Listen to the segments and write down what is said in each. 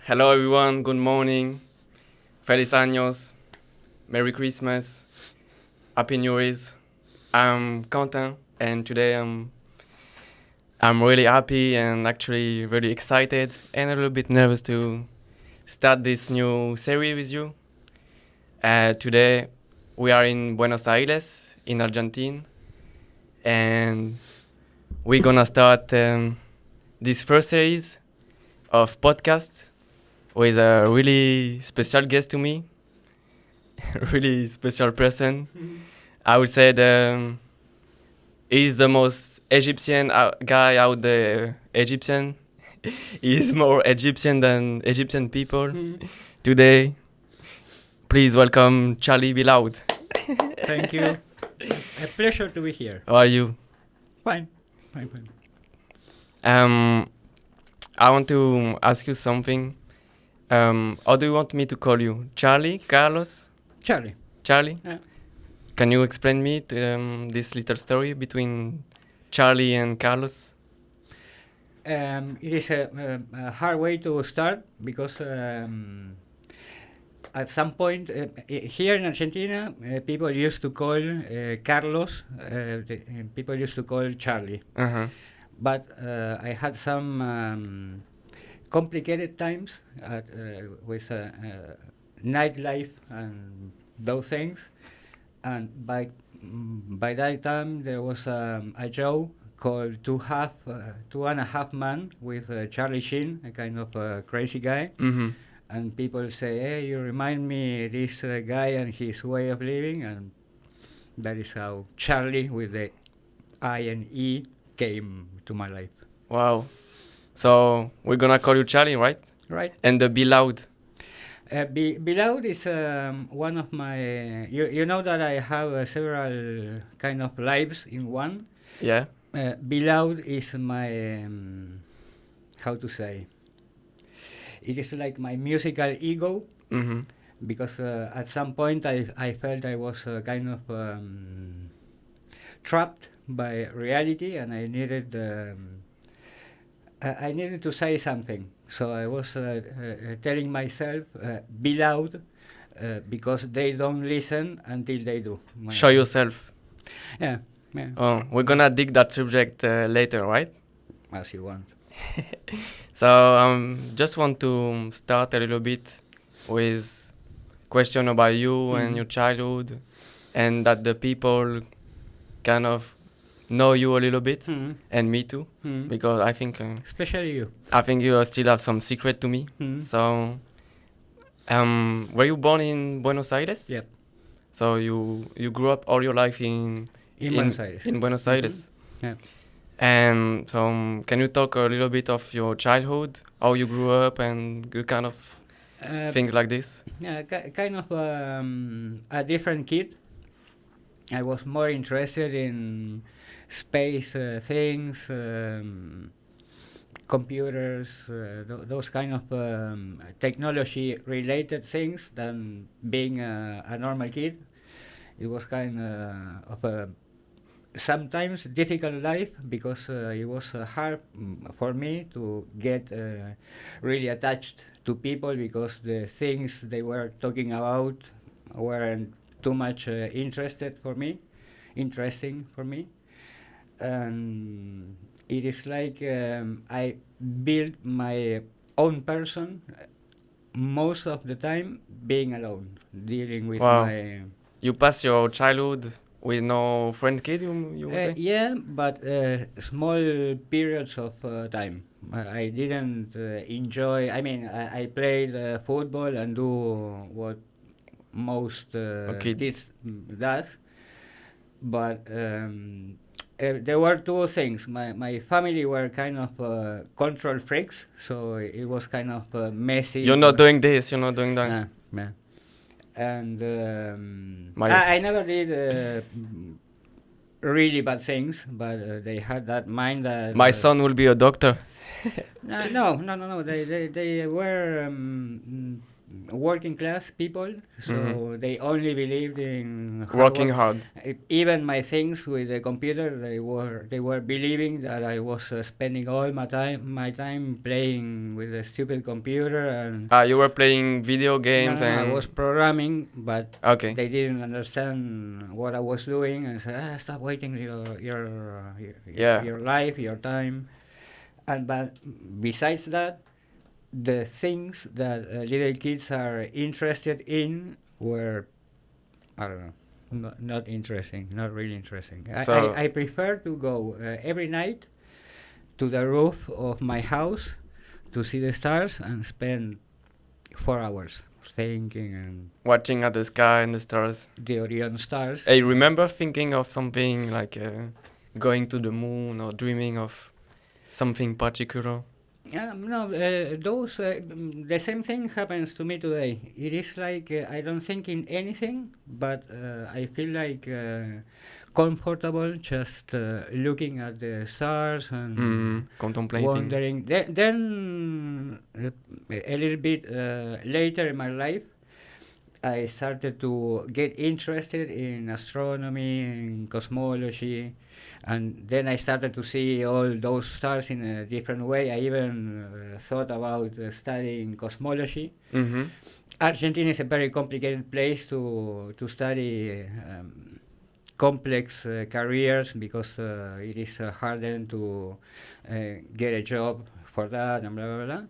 Hello everyone, good morning, Feliz Años, Merry Christmas, Happy New Year's. I'm Quentin and today I'm really happy and actually really excited and a little bit nervous to start this new series with you. Today we are in Buenos Aires in Argentina and we're gonna start this first series of podcasts with a really special guest to me, really special person. I would say he's the most Egyptian guy out there. Egyptian. He's more Egyptian than Egyptian people. Today, please welcome Charlie Be Loud. Thank you. A pleasure to be here. How are you? Fine. I want to ask you something. How do you want me to call you? Charlie? Carlos? Charlie. Charlie? Yeah. Can you explain me this little story between Charlie and Carlos? It is a hard way to start because at some point here in Argentina, people used to call Carlos, people used to call Charlie. Uh-huh. But I had some complicated times with nightlife and those things. And by that time, there was a show called Two and a Half Man with Charlie Sheen, a kind of crazy guy. Mm-hmm. And people say, hey, you remind me this guy and his way of living. And that is how Charlie with the I and E came to my life. Wow. So we're gonna call you Charlie, right? Right. And the Be Loud. Be Loud is one of my... You know that I have several kind of lives in one. Yeah. Be Loud is my... how to say? It is like my musical ego. Mm-hmm. Because at some point I felt I was kind of trapped by reality and I needed to say something. So I was telling myself, be loud, because they don't listen until they do. Show yourself. Yeah. Oh, we're gonna dig that subject later, right? As you want. So just want to start a little bit with question about you and your childhood, and that the people kind of know you a little bit, and me too, because I think especially you. I think you still have some secret to me. So, were you born in Buenos Aires? Yep. So you grew up all your life in Buenos Aires. In Buenos Aires. Yeah. And so, can you talk a little bit of your childhood, how you grew up, and good kind of things like this? Yeah, kind of a different kid. I was more interested in space things, computers, those kind of technology-related things than being a normal kid. It was kind of a sometimes difficult life because it was hard for me to get really attached to people because the things they were talking about weren't too much interesting for me. And it is like I built my own person most of the time being alone, dealing with my... You passed your childhood with no friend kid, you would say? Yeah, but small periods of time. I didn't enjoy... I mean, I played football and do what most kids does. But there were two things. My family were kind of control freaks, so it was kind of messy. You're not doing this, you're not doing that. Yeah. And I never did really bad things, but they had that mind that... My son will be a doctor. No. They were working class people, so they only believed in hard Working work. hard. Even my things with the computer, they were believing that I was spending all my time playing with the stupid computer, and You were playing video games no, I and was programming, but okay. they didn't understand what I was doing, and said, "Stop wasting your life, your time." And but besides that, the things that little kids are interested in were, I don't know, not interesting, not really interesting. So- I prefer to go every night to the roof of my house to see the stars and spend 4 hours thinking and Watching at the sky and the stars. the Orion stars. I remember thinking of something like going to the moon or dreaming of something particular. No, the same thing happens to me today. It is like I don't think in anything, but I feel like comfortable just looking at the stars and Contemplating. wondering. Then a little bit later in my life, I started to get interested in astronomy and cosmology, and then I started to see all those stars in a different way. I even thought about studying cosmology. Mm-hmm. Argentina is a very complicated place to study complex careers, because it is harder to get a job for that and blah blah blah.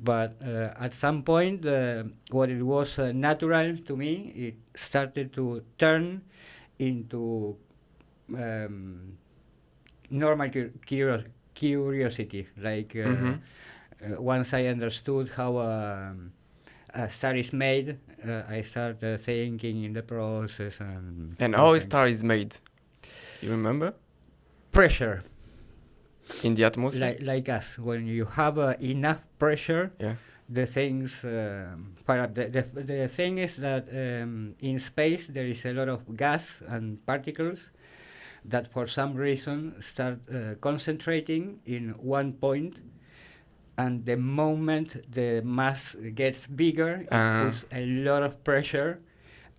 But at some point, what it was natural to me, it started to turn into normal curiosity. Like once I understood how a star is made, I started thinking in the process And how a star is made? You remember? pressure. In the atmosphere? Like us, when you have enough pressure, Yeah. the things. The thing is that in space there is a lot of gas and particles that, for some reason, start concentrating in one point, and the moment the mass gets bigger, it puts a lot of pressure,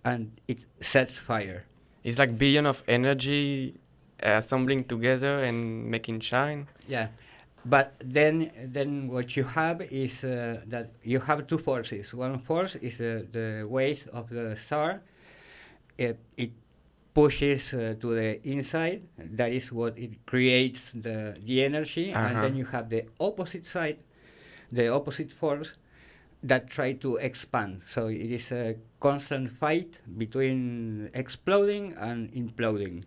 and it sets fire. It's like billion of energy assembling together and making shine. Yeah, but then what you have is that you have two forces. One force is the weight of the star. It pushes to the inside. That is what it creates the energy, and then you have the opposite side, the opposite force that try to expand. So it is a constant fight between exploding and imploding.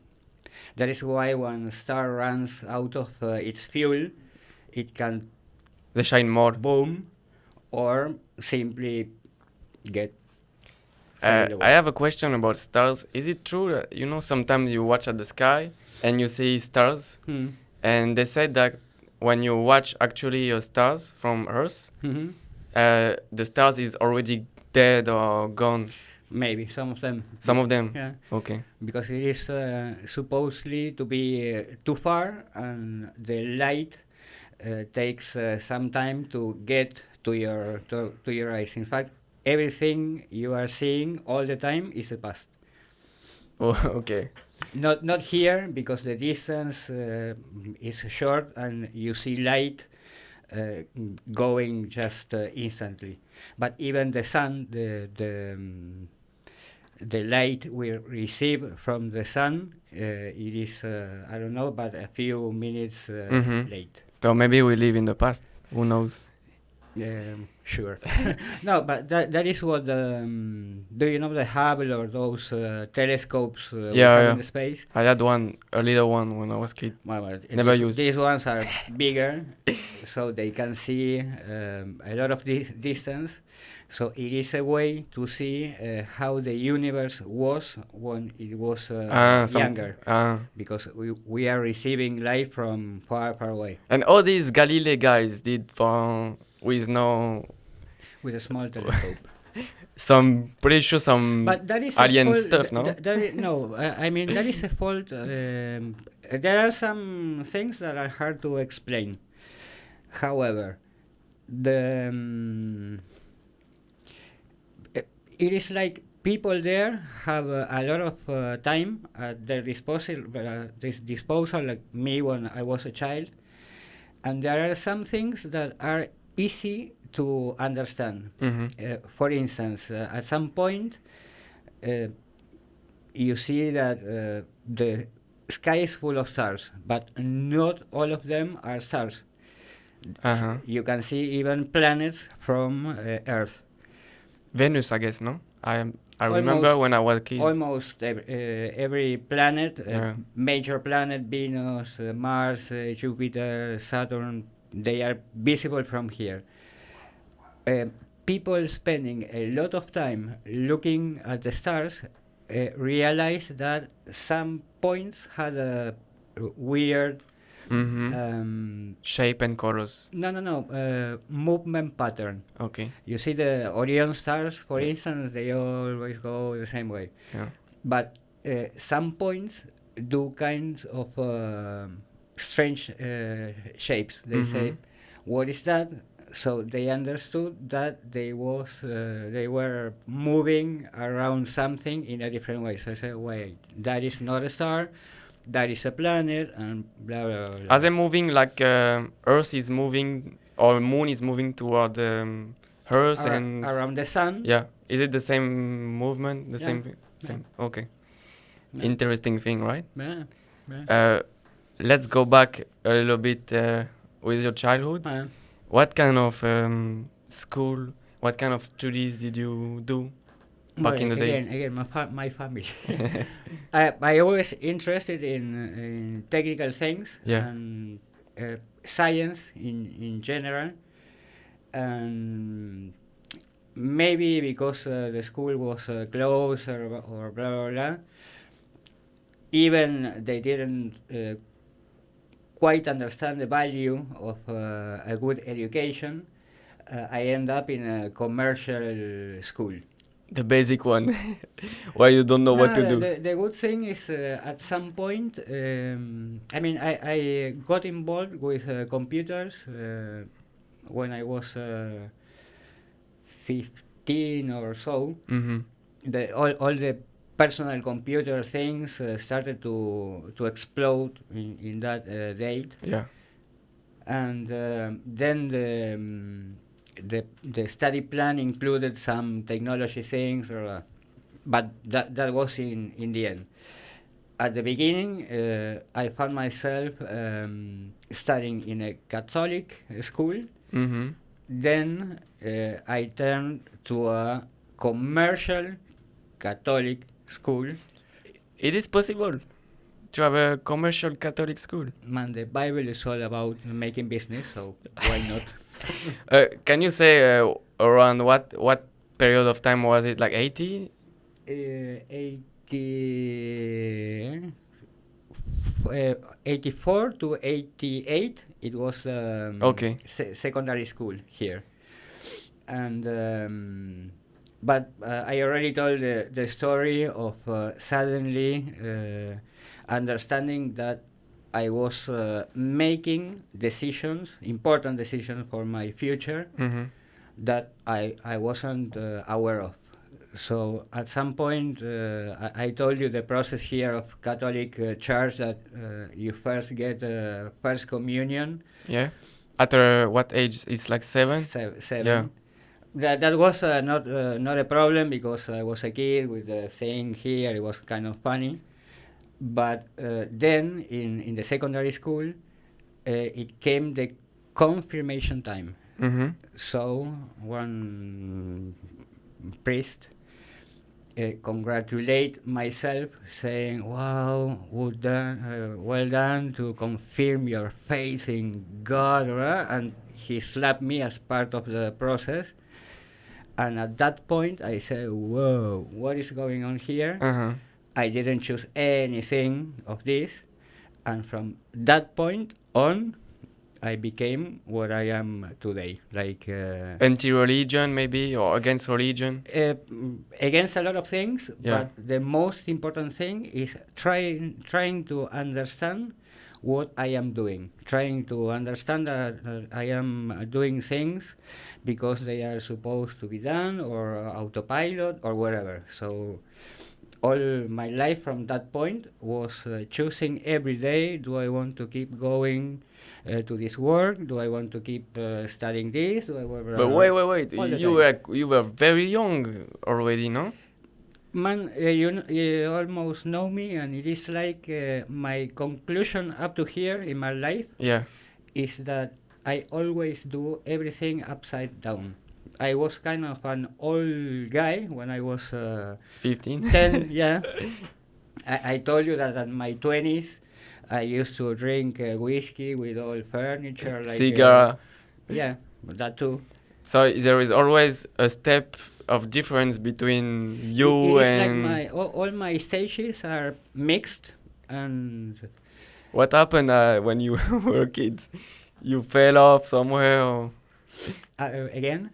That is why when a star runs out of its fuel, it can They shine more. boom or simply get faded away. I have a question about stars. Is it true that, sometimes you watch at the sky and you see stars? And they said that when you watch actually your stars from Earth, the stars is already dead or gone. Maybe some of them. Some of them? Yeah. Okay. Because it is supposedly to be too far, and the light takes some time to get to your eyes. In fact, everything you are seeing all the time is the past. Oh, okay. Not here, because the distance is short and you see light going just instantly. But even the sun, the light we receive from the sun, it is, I don't know, but a few minutes late. So maybe we live in the past. Who knows? Sure. No, but that is what do you know the Hubble or those telescopes we have in space? I had a little one when I was kid. Well, Never used. These ones are bigger, so they can see a lot of distance. So it is a way to see how the universe was when it was younger, because we are receiving light from far, far away. And all these Galilei guys did with a small telescope. Pretty sure some alien stuff, no? No, I mean, that is a fault. There are some things that are hard to explain. However, it is like people there have a lot of time at their disposal, like me when I was a child, and there are some things that are easy to understand. For instance, at some point, you see that the sky is full of stars, but not all of them are stars. You can see even planets from Earth. Venus, I guess, no? I remember when I was a kid. Almost every planet, major planet, Venus, Mars, Jupiter, Saturn, they are visible from here. People spending a lot of time looking at the stars realize that some points had a weird shape and colors. No, movement pattern. Okay. You see the Orion stars, for instance, they always go the same way. Yeah. But some points do kinds of strange shapes. They say, what is that? So they understood that they were moving around something in a different way. So I said, wait, that is not a star, that is a planet, and blah, blah, blah. Are they moving like Earth is moving or Moon is moving toward Earth and around the sun? Yeah. Is it the same movement? The same? Okay. Yeah. Interesting thing, right? Yeah. Let's go back a little bit with your childhood. What kind of school, what kind of studies did you do back in the days? Again, my family. I always interested in technical things and science in general. And maybe because the school was close or blah, blah, blah, even they didn't quite understand the value of a good education, I end up in a commercial school. The basic one, where you don't know what to do. The good thing is at some point, I got involved with computers when I was 15 or so. All the personal computer things started to explode in that date. Yeah. And then the study plan included some technology things, but that was in the end. At the beginning, I found myself studying in a Catholic school. Then I turned to a commercial Catholic school. It is possible to have a commercial Catholic school. Man, the Bible is all about making business, so why not? Can you say around what period of time was it? Like 80? 84 to 88. It was secondary school here, and but I already told the story of suddenly understanding that I was making decisions, important decisions for my future, that I wasn't aware of. So at some point, I told you the process here of Catholic Church that you first get first communion. Yeah. At what age? It's like 7? 7. Yeah. That was not a problem because I was a kid with the thing here. It was kind of funny. But then in the secondary school, it came the confirmation time. So one priest congratulate myself, saying, "Wow, well done to confirm your faith in God," and he slapped me as part of the process. And at that point, I said, "Whoa, what is going on here?" I didn't choose anything of this, and from that point on, I became what I am today. Like anti-religion, maybe, or against religion. Against a lot of things, but the most important thing is trying to understand what I am doing, trying to understand that I am doing things because they are supposed to be done, or autopilot, or whatever. So all my life from that point was choosing every day, do I want to keep going to this work? Do I want to keep studying this? Do I want But wait. all the You were very young already, no? Man, you almost know me, and it is like my conclusion up to here in my life Yeah. is that I always do everything upside down. I was kind of an old guy when I was 15. 10, yeah. I told you that in my 20s I used to drink whiskey with all furniture. Like, Cigar. Yeah, that too. So there is always a step of difference between you It is and... like all my stages are mixed, and What happened when you were a kid? You fell off somewhere, or again.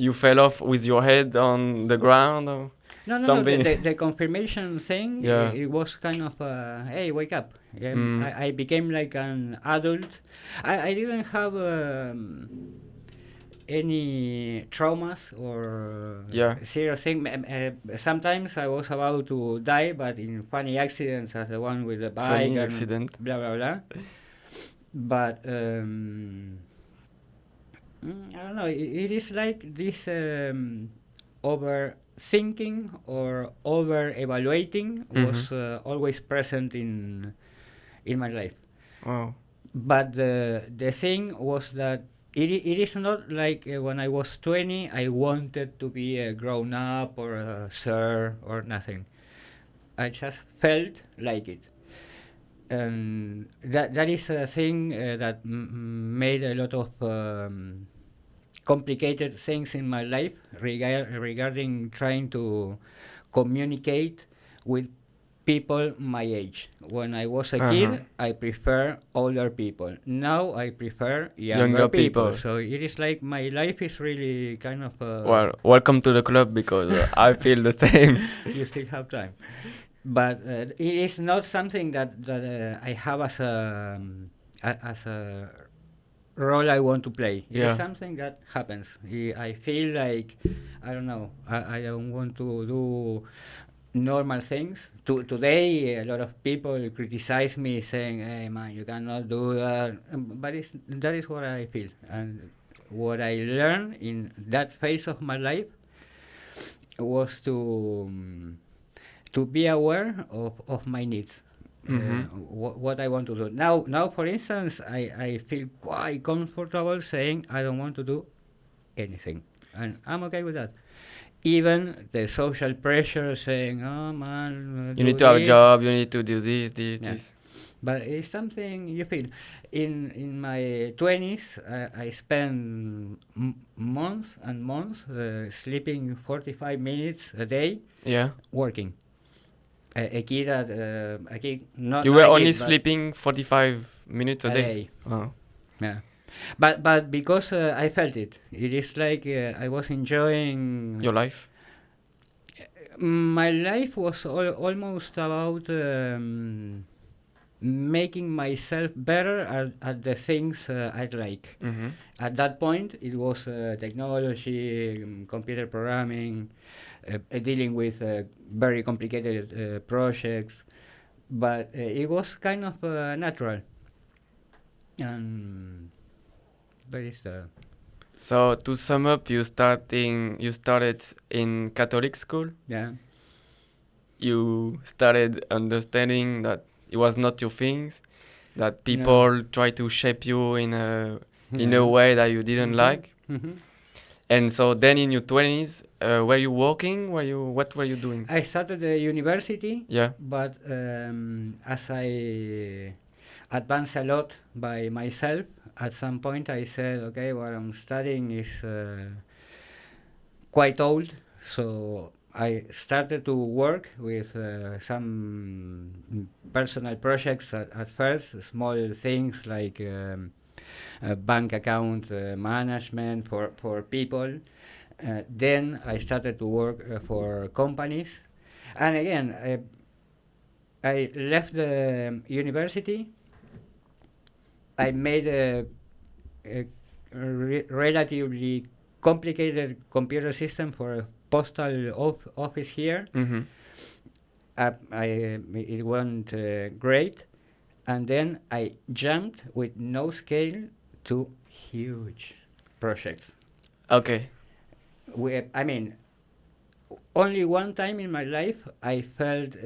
you fell off with your head on the ground, or No. something? The confirmation thing, Yeah. it was kind of, hey, wake up. Yeah, Mm. I became like an adult. I didn't have any traumas or Yeah. serious thing. Sometimes I was about to die, but in funny accidents, as the one with the bike Funny and accident. blah blah blah. But I don't know. It is like this overthinking or over evaluating was always present in my life. Wow. But the thing was that it is not like when I was 20, I wanted to be a grown up or a sir or nothing. I just felt like it. And that is a thing that made a lot of complicated things in my life regarding trying to communicate with people my age. When I was a kid, I prefer older people. Now I prefer younger people. So it is like my life is really kind of... Well, welcome to the club, because I feel the same. You still have time. But it is not something that I have as a role I want to play. Yeah. It's something that happens. I feel like, I don't know, I don't want to do normal things. Today, a lot of people criticize me, saying, hey man, you cannot do that. But that is what I feel. And what I learned in that phase of my life was to be aware of my needs. What I want to do. Now, for instance, I feel quite comfortable saying I don't want to do anything. And I'm okay with that. Even the social pressure saying, oh man, You need to have a job, you need to do this. But it's something you feel. In my 20s, I spent months and months sleeping 45 minutes a day, working. A kid not... You were only sleeping 45 minutes a day? Oh. Yeah. But because I felt it. It is like I was enjoying... Your life? My life was almost about making myself better at the things I like. At that point, it was technology, computer programming, dealing with very complicated projects, but it was kind of natural. And that is the... So to sum up, you started in Catholic school. Yeah. You started understanding that it was not your things, that people try to shape you in a way that you didn't like. And so then in your 20s, were you working? What were you doing? I started the university. Yeah. But as I advanced a lot by myself, at some point I said, okay, what I'm studying is quite old. So I started to work with some personal projects at first, small things like bank account management for people. Then I started to work for companies. And again, I left the university I made a relatively complicated computer system for a postal office here. Mm-hmm. It went great, and then I jumped with no scale to huge projects. Okay. I mean, only one time in my life I felt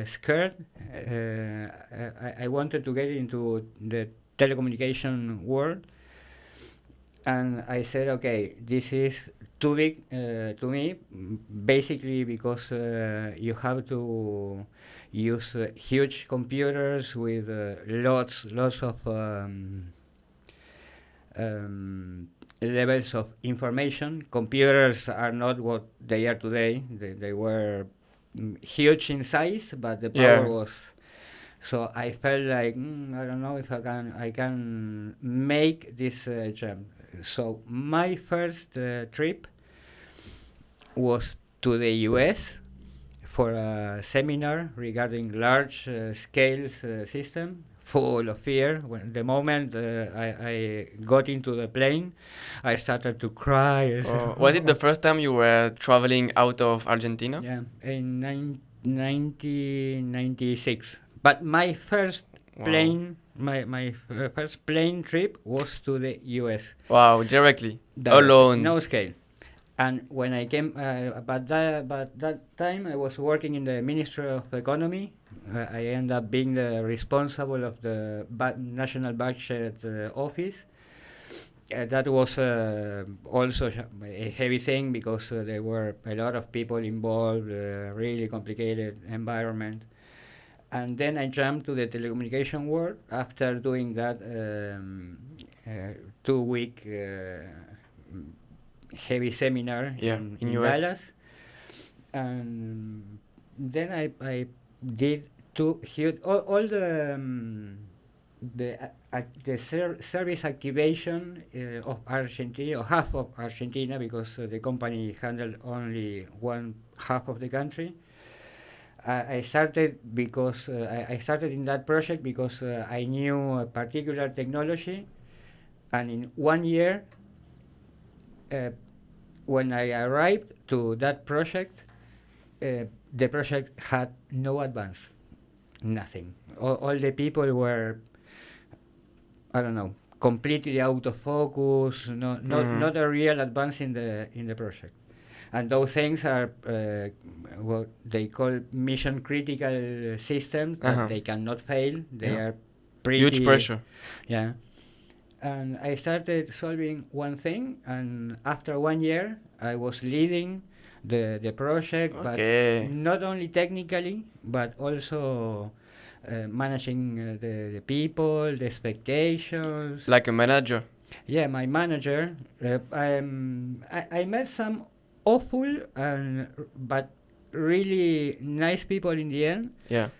scared. I wanted to get into the telecommunication world, and I said, okay, this is too big to me, basically because you have to use huge computers with lots of levels of information. Computers are not what they are today. They were huge in size, but the power was. So I felt like I don't know if I can make this jump. So my first trip was to the U.S. for a seminar regarding large scale system. Full of fear. When the moment I got into the plane, I started to cry. Was it the first time you were traveling out of Argentina? Yeah, in 1996. But my first plane, my first plane trip was to the U.S. Wow, directly, alone. No scale. And when I came, but that time I was working in the Ministry of Economy. I ended up being the responsible of the National Budget Office. That was also a heavy thing because there were a lot of people involved, really complicated environment. And then I jumped to the telecommunication world after doing that 2-week heavy seminar in Dallas. And then I did two huge, all the service activation of Argentina, or half of Argentina, because the company handled only one half of the country. I started because I started in that project because I knew a particular technology, and in 1 year, when I arrived to that project, the project had no advance, nothing. All the people were, I don't know, completely out of focus. Not a real advance in the project. And those things are what they call mission critical systems that they cannot fail. They are pretty huge pressure. Yeah. And I started solving one thing, and after 1 year, I was leading the project, but not only technically, but also managing the people, the expectations. Like a manager. Yeah, my manager. I met some awful but really nice people in the end. Yeah.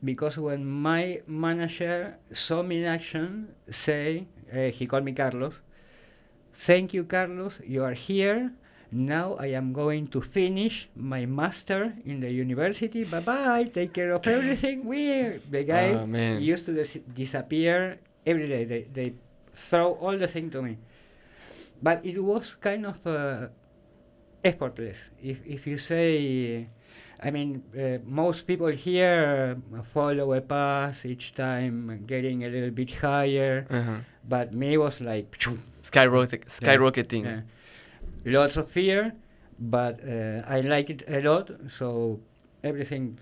Because when my manager saw me in action, he called me Carlos. Thank you, Carlos. You are here. Now I am going to finish my master in the university. Bye-bye. Take care of everything. The guy used to disappear every day. They throw all the thing to me. But it was kind of effortless. If you say, I mean, most people here follow a path each time, getting a little bit higher. But me was like skyrocketing. Yeah. Lots of fear, but I like it a lot. So everything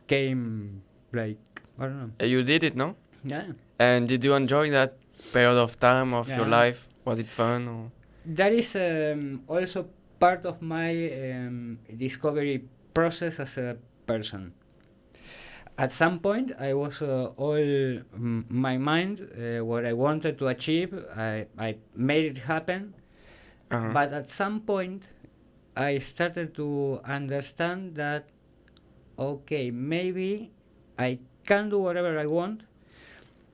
came like, I don't know. You did it, no? Yeah. And did you enjoy that period of time of your life? Was it fun? Or? That is also part of my discovery process as a person. At some point, I was my mind, what I wanted to achieve, I made it happen. But at some point, I started to understand that, okay, maybe I can do whatever I want,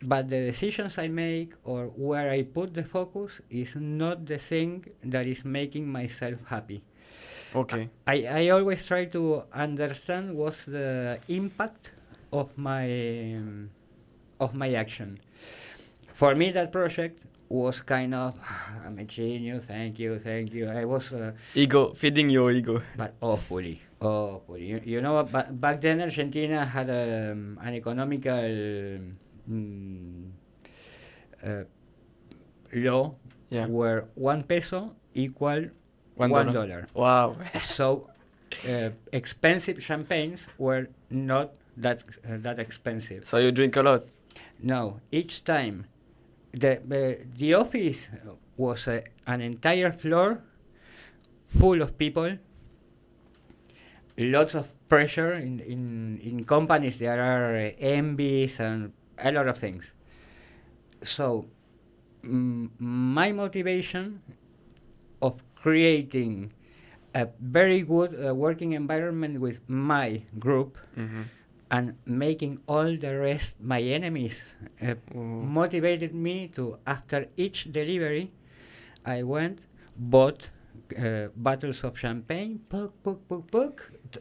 but the decisions I make or where I put the focus is not the thing that is making myself happy. Okay. I always try to understand what's the impact of my action. for me, that project was kind of, I'm a genius, thank you. I was, Ego, feeding your ego. but awfully. You know, back then Argentina had an economical uh, law Yeah. where 1 peso equal $1. $1. Wow. So expensive champagnes were not that expensive. So you drink a lot. No, each time the office was an entire floor full of people, lots of pressure in companies. There are envies and a lot of things. So my motivation of creating a very good working environment with my group and making all the rest my enemies motivated me to, after each delivery, I went, bought bottles of champagne,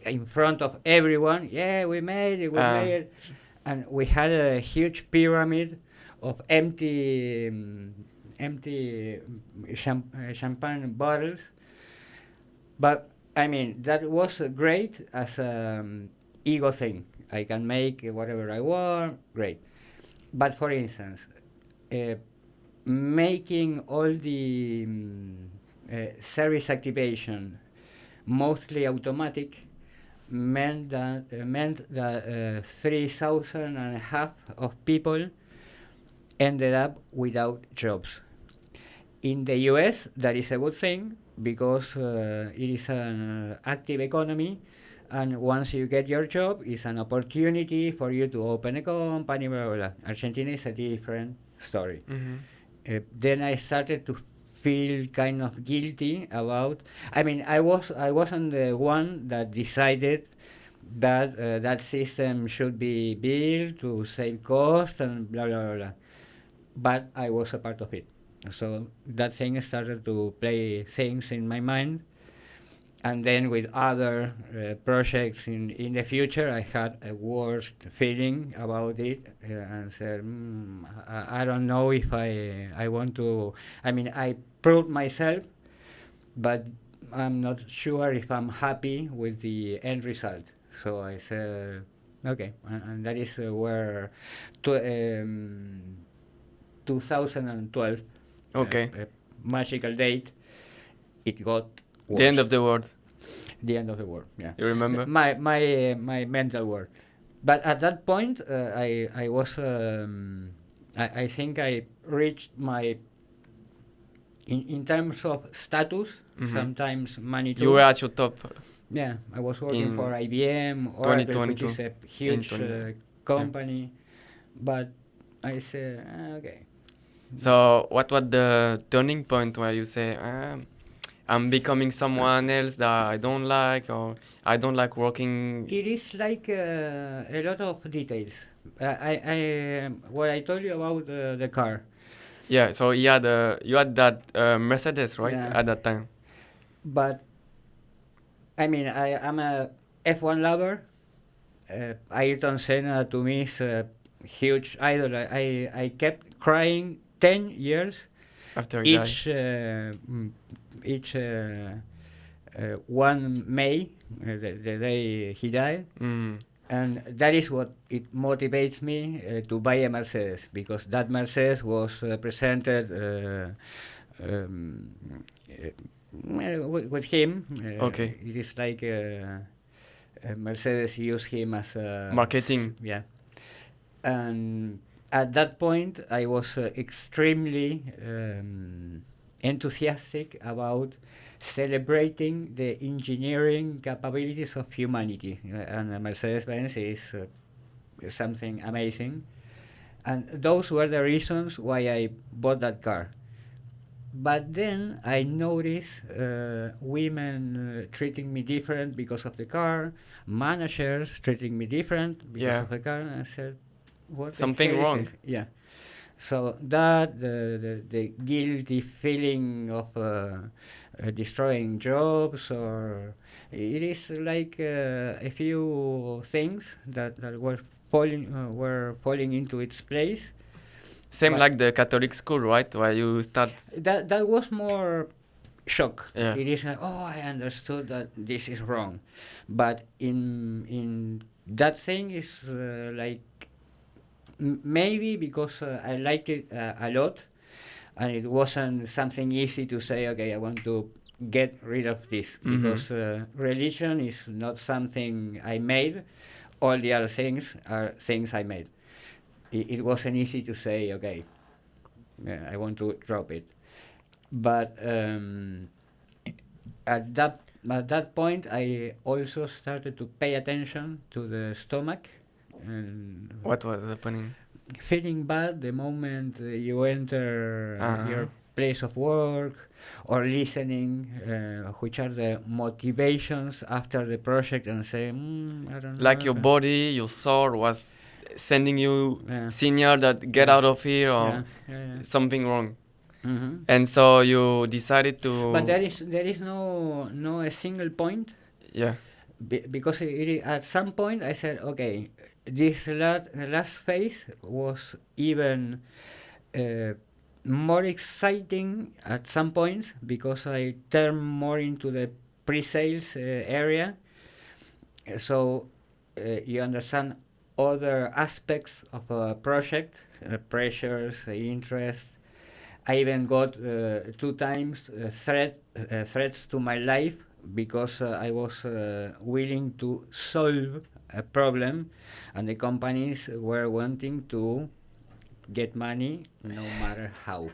in front of everyone. Yeah, we made it, and we had a huge pyramid of empty champagne bottles. But I mean, that was great as an ego thing. I can make whatever I want, great. But for instance, making all the service activation mostly automatic meant that 3,500 of people ended up without jobs. In the US, that is a good thing because it is an active economy, and once you get your job, it's an opportunity for you to open a company, blah, blah, blah. Argentina is a different story. Then I started to feel kind of guilty about. I mean, I wasn't the one that decided that that system should be built to save cost and blah blah blah, blah. But I was a part of it. So that thing started to play things in my mind. And then with other projects in the future, I had a worse feeling about it and said, I don't know if I want to. I mean, I proved myself, but I'm not sure if I'm happy with the end result. So I said, okay, and that is where 2012, Okay. a magical date, it got worse. The end of the world. The end of the world, yeah. You remember? My mental world. But at that point, I was, I think I reached my, in terms of status, sometimes money too. You were at your top. Yeah, I was working for IBM, Oracle, which is a huge company. But I said, okay. So what was the turning point where you say, I'm becoming someone else that I don't like, or I don't like working? It is like a lot of details. What I told you about the car. Yeah, so you had that Mercedes, right, Yeah. at that time? But I mean, I'm a F1 lover. Ayrton Senna to me is a huge idol. I kept crying 10 years After he died. each 1 May, the day he died. And that is what it motivates me to buy a Mercedes, because that Mercedes was presented with him. Okay. It is like Mercedes used him as a Marketing. Yeah. And at that point, I was extremely enthusiastic about celebrating the engineering capabilities of humanity. And Mercedes-Benz is something amazing. And those were the reasons why I bought that car. But then I noticed women treating me different because of the car, managers treating me different because of the car, and I said, what something the hell wrong. is it? Yeah. So that, the guilty feeling of destroying jobs, or it is like a few things that were falling into its place. Same But- like the Catholic school, right? Where you start. That was more shock. Yeah. It is like, oh, I understood that this is wrong, but in that thing is like maybe because I liked it a lot, and it wasn't something easy to say. Okay, I want to get rid of this because religion is not something I made. All the other things are things I made. It wasn't easy to say, okay, I want to drop it. But at that point, I also started to pay attention to the stomach and What was happening? feeling bad the moment you enter Uh-huh. your place of work, or listening, which are the motivations after the project, and say, I don't know. Like your body, your soul was sending you Yeah. signal that get Yeah. out of here or Yeah. something wrong. Mhm. And so you decided to. But there is no a single point. Yeah. Because at some point I said, okay, this last phase was even more exciting at some points because I turned more into the pre-sales area. So you understand other aspects of a project, pressures, interest. I even got 2 times threats to my life because I was willing to solve a problem, and the companies were wanting to get money no matter how.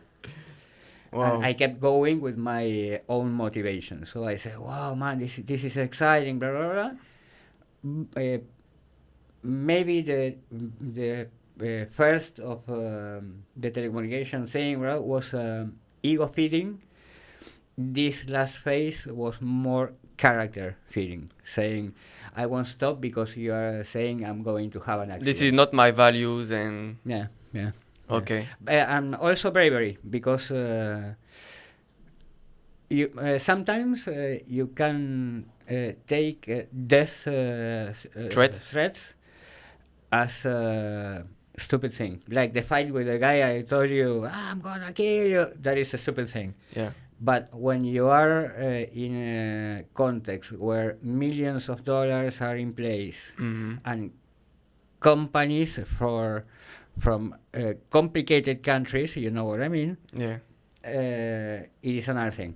Wow. And I kept going with my own motivation. So I said, "Wow, man, this is exciting." Blah blah blah. Maybe the first of the telecommunication thing, right, was ego feeding. This last phase was more character feeding, saying, "I won't stop because you are saying I'm going to have an accident." This is not my values and. Yeah. Okay. And also bravery, because you sometimes you can take death threats as a stupid thing. Like the fight with the guy I told you, I'm gonna kill you. That is a stupid thing. Yeah. But when you are in a context where millions of dollars are in place, and companies from complicated countries, you know what I mean? Yeah. It is another thing.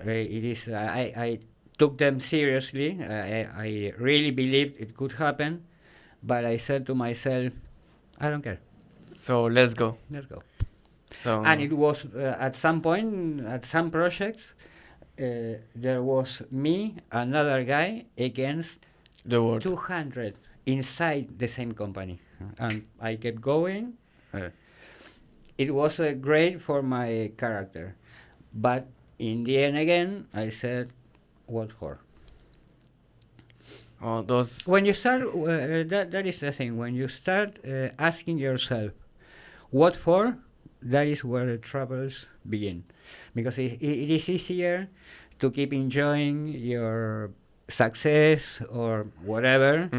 It is. I took them seriously. I really believed it could happen, but I said to myself, I don't care. So let's go. Let's go. So. And it was at some point, at some projects, there was me, another guy, against The world. 200 inside the same company. And I kept going. It was great for my character. But in the end, again, I said, what for? Oh, those. When you start, that is the thing. When you start asking yourself, what for? That is where the troubles begin. Because it is easier to keep enjoying your success or whatever.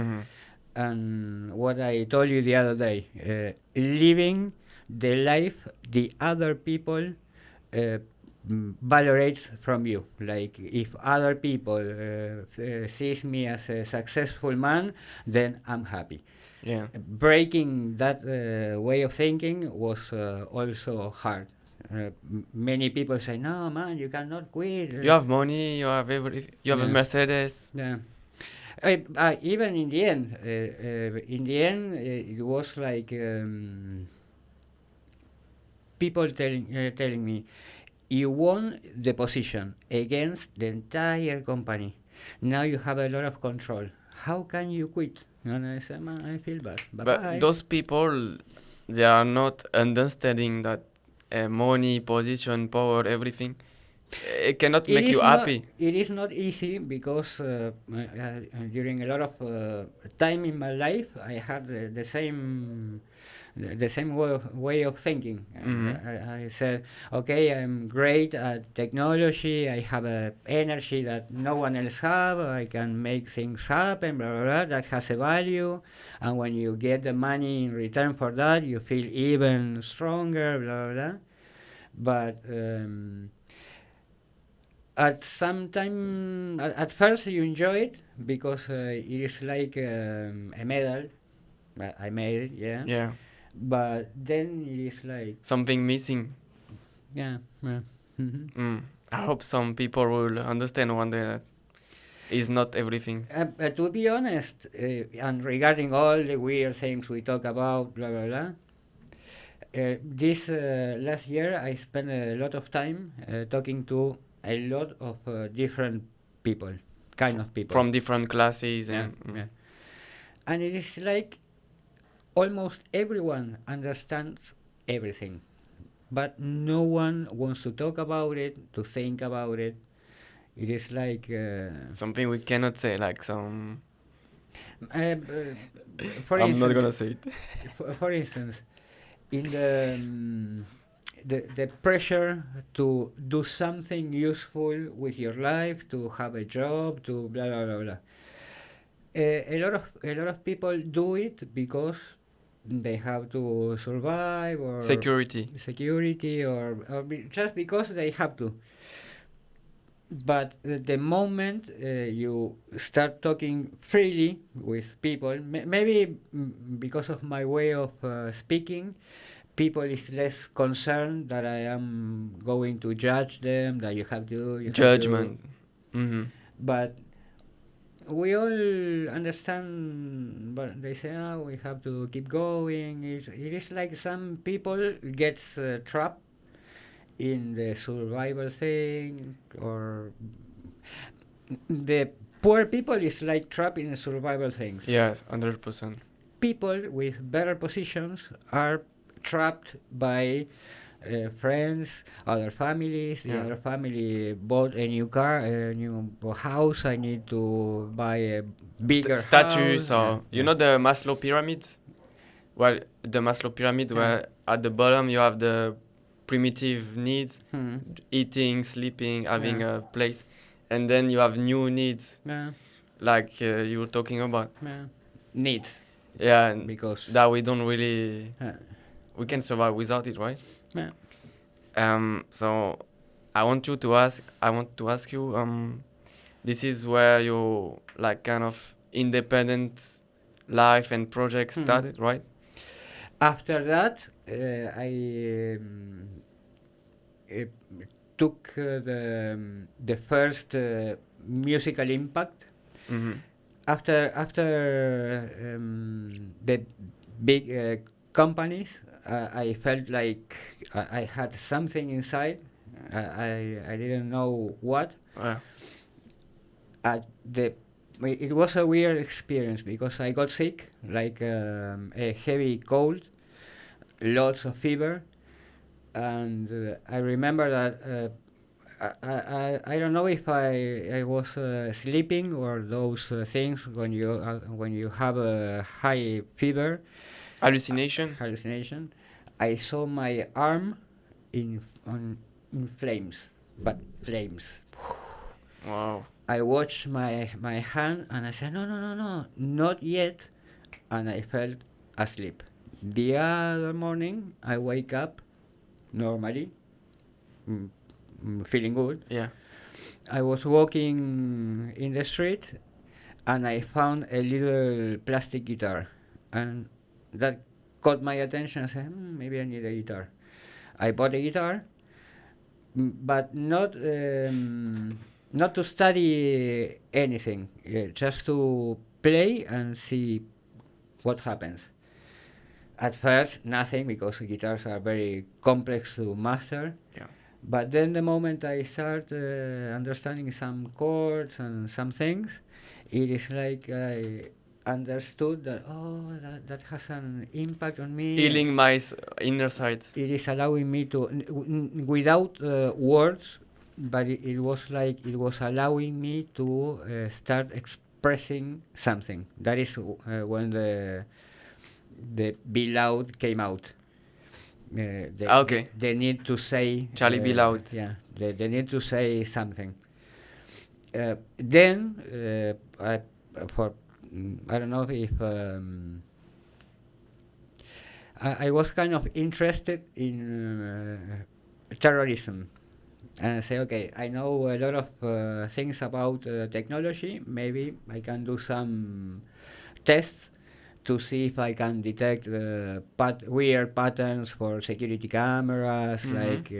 And what I told you the other day, living the life the other people valorates from you. Like if other people sees me as a successful man, then I'm happy. Yeah. Breaking that way of thinking was also hard. Many people say, "No, man, you cannot quit." You have money. You have you have a Yeah. Mercedes. Yeah. Even in the end, it was like people telling me, "You won the position against the entire company. Now you have a lot of control. How can you quit?" And I said, "Man, I feel bad. Bye-bye." But those people, they are not understanding that money, position, power, everything, it cannot make you happy. It is not easy because during a lot of time in my life, I had the the same way of thinking. I said, okay, I'm great at technology. I have a energy that no one else have. I can make things happen. Blah blah blah. That has a value, and when you get the money in return for that, you feel even stronger. Blah blah blah. But at first you enjoy it because it is like a medal. I made it, yeah. Yeah. But then it is like Something missing. yeah. I hope some people will understand one day that it's not everything. To be honest, and regarding all the weird things we talk about, blah blah blah. This last year, I spent a lot of time talking to a lot of different people, kind of people From different classes yeah, and yeah. And it is like almost everyone understands everything, but no one wants to talk about it, to think about it. It is like something we cannot say, like some. for I'm instance, not gonna say it. for instance, in the pressure to do something useful with your life, to have a job, to blah blah blah blah. A lot of people do it because they have to survive or Security. just because they have to. But the moment you start talking freely with people, maybe because of my way of speaking, people is less concerned that I am going to judge them, that you have to Judgment. Mm-hmm. But we all understand, but they say, oh, we have to keep going. It is like some people gets trapped in the survival thing, or the poor people is like trapped in the survival things. Yes, 100%. People with better positions are trapped by friends, other families. The Yeah. other family bought a new car, a new house. I need to buy a bigger Status, house. or you know the Maslow pyramid. Well, the Maslow pyramid, where at the bottom you have the primitive needs, eating, sleeping, having a place, and then you have new needs, like you were talking about. Needs. Yeah, and Because that we don't really, we can survive without it, right? So I want to ask you, this is where your like kind of independent life and project started, right? After that, I took the first musical impact. Mm-hmm. After the big companies, I felt like I had something inside. I didn't know what. It was a weird experience because I got sick, like a heavy cold, lots of fever, and I remember that I don't know if I was sleeping or those things when you have a high fever. Hallucination. I saw my arm in flames, but flames. Wow. I watched my hand and I said, no, not yet. And I fell asleep. The other morning, I wake up normally, feeling good. Yeah. I was walking in the street and I found a little plastic guitar. And that caught my attention. I said, maybe I need a guitar. I bought a guitar, but not to study anything, just to play and see what happens. At first, nothing, because guitars are very complex to master. Yeah. But then the moment I start understanding some chords and some things, it is like I understood that, that has an impact on me. Healing my inner side. It is allowing me to, without words, but it was like it was allowing me to start expressing something. That is when the be loud came out. Okay. They need to say. Charlie Be Loud. Yeah, they need to say something. Then I don't know if I was kind of interested in terrorism. And I say, okay, I know a lot of things about technology. Maybe I can do some tests to see if I can detect weird patterns for security cameras. Like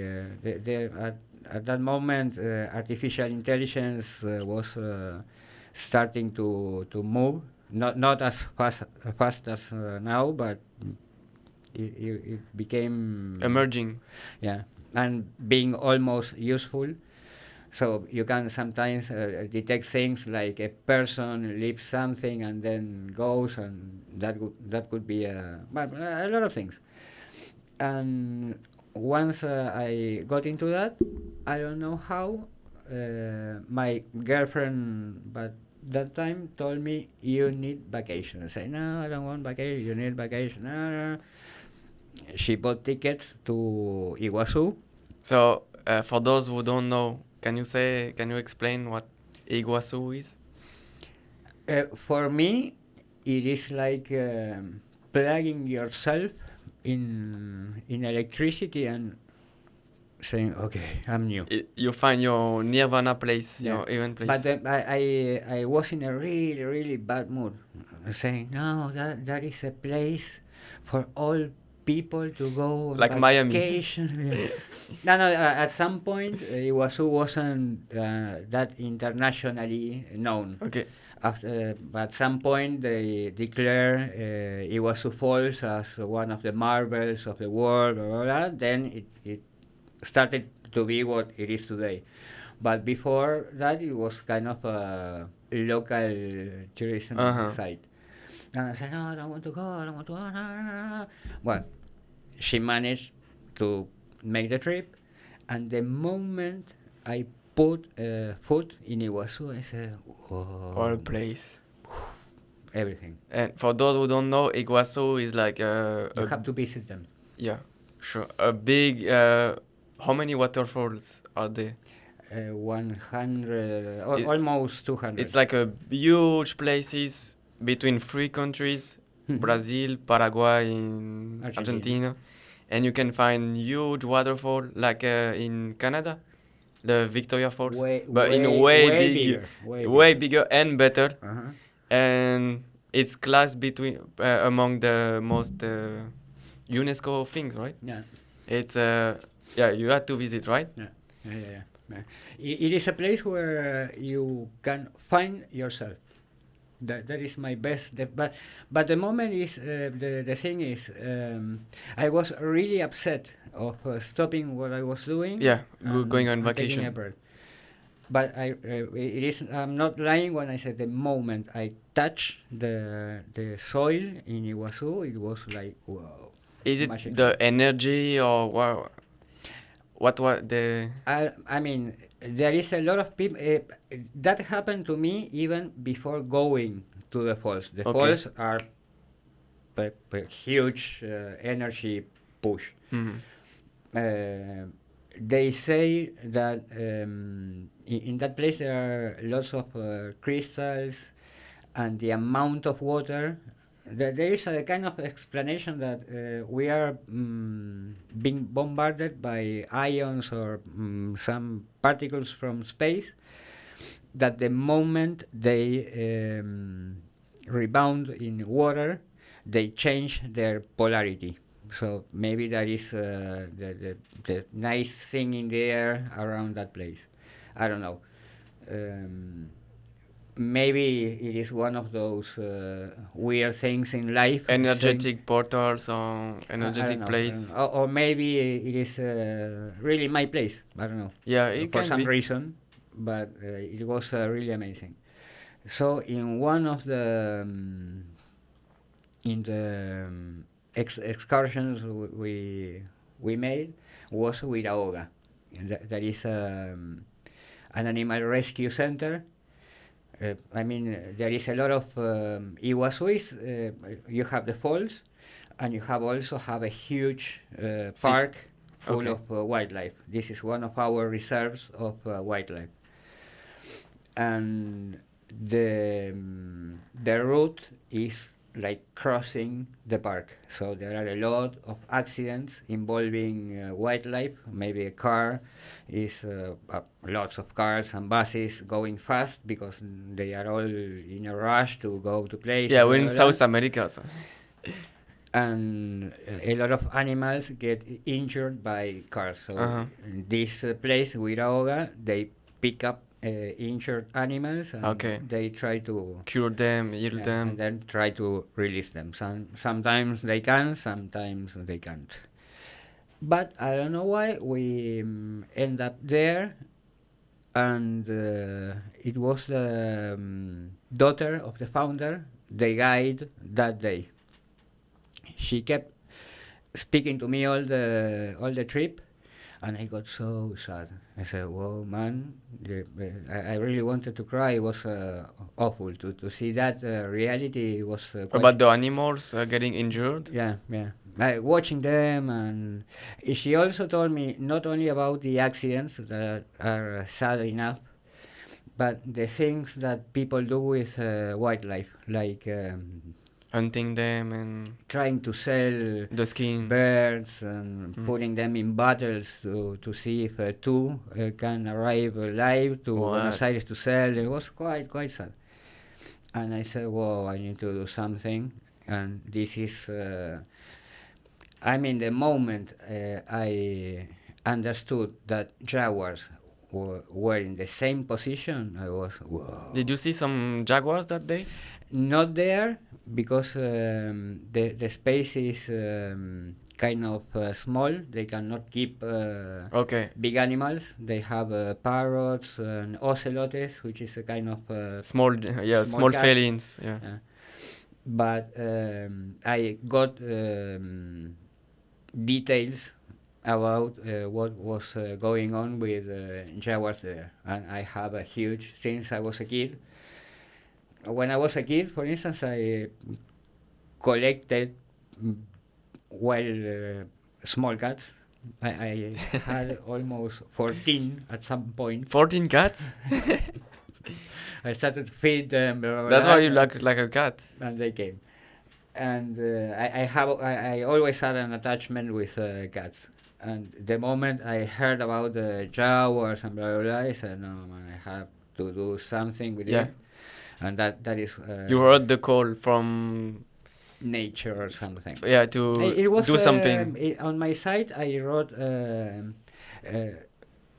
at that moment, artificial intelligence was starting to move. Not as fast as now, but it became Emerging. yeah, and being almost useful. So you can sometimes detect things like a person leaves something and then goes, and that could be a lot of things. And once I got into that, I don't know how, my girlfriend, but that time told me you need vacation. I say no, I don't want vacation. You need vacation. No. She bought tickets to Iguazu. So, for those who don't know, can you explain what Iguazu is? For me, it is like plugging yourself in electricity and saying, "Okay, I'm new." You find your nirvana place, Yeah. your even place. But then I was in a really, really bad mood, saying, "No, that is a place for all people to go on Like Miami. vacation." Yeah. No, at some point, Iguazu wasn't that internationally known. Okay. At some point, they declare Iguazu Falls as one of the marvels of the world, blah, blah, blah. Then it started to be what it is today. But before that, it was kind of a local tourism site. And I said, no, I don't want to go, I don't want to go. No. Well, she managed to make the trip, and the moment I put foot in Iguazu, I said, whoa. All place. Everything. And for those who don't know, Iguazu is like you have to visit them. Yeah, sure. A big. How many waterfalls are there? 100, almost 200. It's like a huge places between three countries, Brazil, Paraguay, and Argentina. And you can find huge waterfall like in Canada, the Victoria Falls, but in a way bigger and better. And it's classed between among the most UNESCO things, right? Yeah. It's you had to visit, right? Yeah. It is a place where you can find yourself. That is my best. But the moment is the thing is, I was really upset of stopping what I was doing. Yeah, going on vacation. Taking a break. But it is. I'm not lying when I said the moment I touched the soil in Iguazu, it was like wow. Is it magical. the energy or what the? I mean, there is a lot of people that happened to me even before going to the falls. The falls are huge energy push. They say that in that place there are lots of crystals, and the amount of water. There is a kind of explanation that we are being bombarded by ions or some particles from space, that the moment they rebound in water, they change their polarity. So maybe that is the nice thing in the air around that place. I don't know. Maybe it is one of those weird things in life. Energetic portals or energetic place. Or maybe it is really my place. I don't know. Yeah, it for can some be. reason, but it was really amazing. So in one of the excursions we made was GUIRA OGA. That is an animal rescue center I mean, there is a lot of Iguazuis. You have the falls, and you also have a huge park full of wildlife. This is one of our reserves of wildlife, and the route is like crossing the park. So there are a lot of accidents involving wildlife. Maybe a car is lots of cars and buses going fast because they are all in a rush to go to places. Yeah, we're in South America. So. And a lot of animals get injured by cars. So in this place, GUIRA OGA, they pick up injured animals and they try to cure them, heal them, and then try to release them. Sometimes they can, sometimes they can't. But I don't know why we end up there, and it was the daughter of the founder, the guide that day. She kept speaking to me all the trip, and I got so sad. I said, "Whoa, man!" I really wanted to cry. It was awful to see that reality. Was about the animals getting injured. Yeah. Watching them, and she also told me not only about the accidents that are sad enough, but the things that people do with wildlife, like hunting them and trying to sell the skin birds and putting them in bottles to see if two can arrive alive to Buenos Aires to sell. It was quite sad. And I said, "Whoa, I need to do something." And this is, the moment I understood that jaguars were in the same position, I was, whoa. Did you see some jaguars that day? Not there, because the space is kind of small. They cannot keep big animals. They have parrots and ocelotes, which is a kind of small felines. Yeah. But I got details about what was going on with jaguars there, and I have a huge, since I was a kid. When I was a kid, for instance, I collected small cats. I had almost 14 at some point. 14 cats? I started to feed them. That's why you look like a cat. And they came. And I always had an attachment with cats. And the moment I heard about the jaguars and blah, blah, blah, I said, no, man, I have to do something with it. And that is... you heard the call from... nature or something. To do something. On my site, I wrote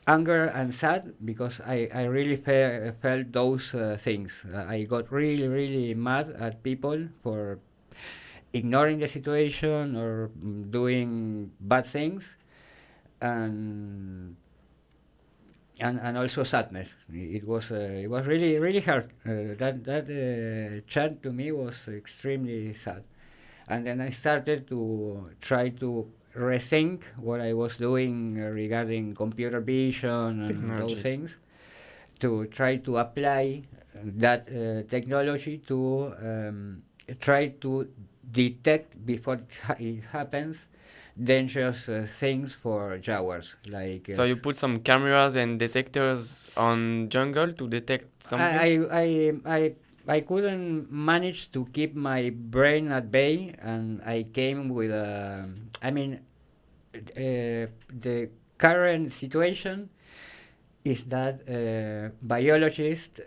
anger and sad, because I really felt those things. I got really, really mad at people for ignoring the situation or doing bad things, and also sadness. It was really, really hard. That chat to me was extremely sad. And then I started to try to rethink what I was doing regarding computer vision and those things, to try to apply that technology to try to detect before it happens dangerous things for jaguars. Like so you put some cameras and detectors on jungle to detect something? I couldn't manage to keep my brain at bay, and I came with the current situation is that biologists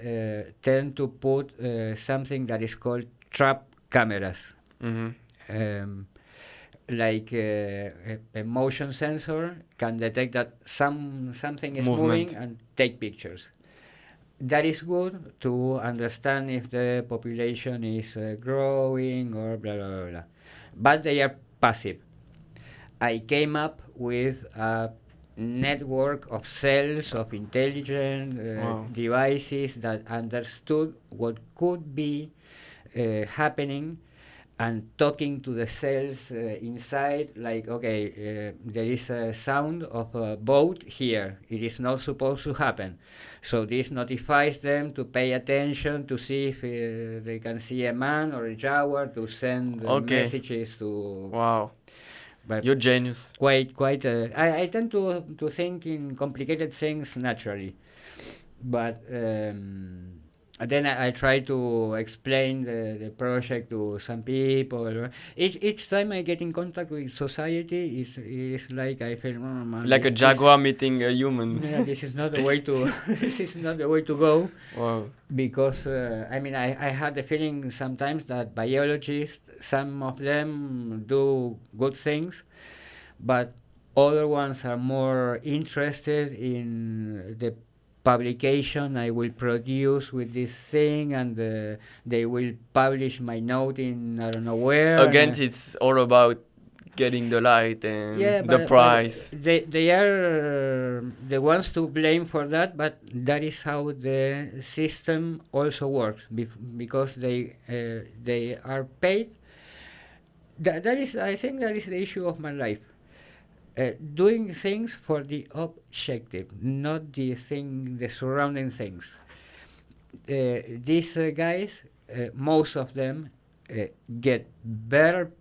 tend to put something that is called trap cameras. Like a motion sensor can detect that something is moving and take pictures. That is good to understand if the population is growing or blah, blah, blah, blah. But they are passive. I came up with a network of cells, of intelligent devices that understood what could be happening, and talking to the cells inside, like, okay, there is a sound of a boat here. It is not supposed to happen. So this notifies them to pay attention to see if they can see a man or a jaguar, to send messages to. Wow. But You're genius. Quite. I tend to think in complicated things naturally, but then I try to explain the project to some people. Each time I get in contact with society, it's like I feel, oh, man, Like a jaguar meeting a human. Yeah, this is not the way to. This is not the way to go. Wow. Because I mean, I had the feeling sometimes that biologists, some of them do good things, but other ones are more interested in the publication I will produce with this thing, and they will publish my note in I don't know where. Again, it's all about getting the light and the prize. They are the ones to blame for that, but that is how the system also works, because they are paid. That is, I think, that is the issue of my life. Doing things for the objective, not the surrounding things. These guys, most of them, get better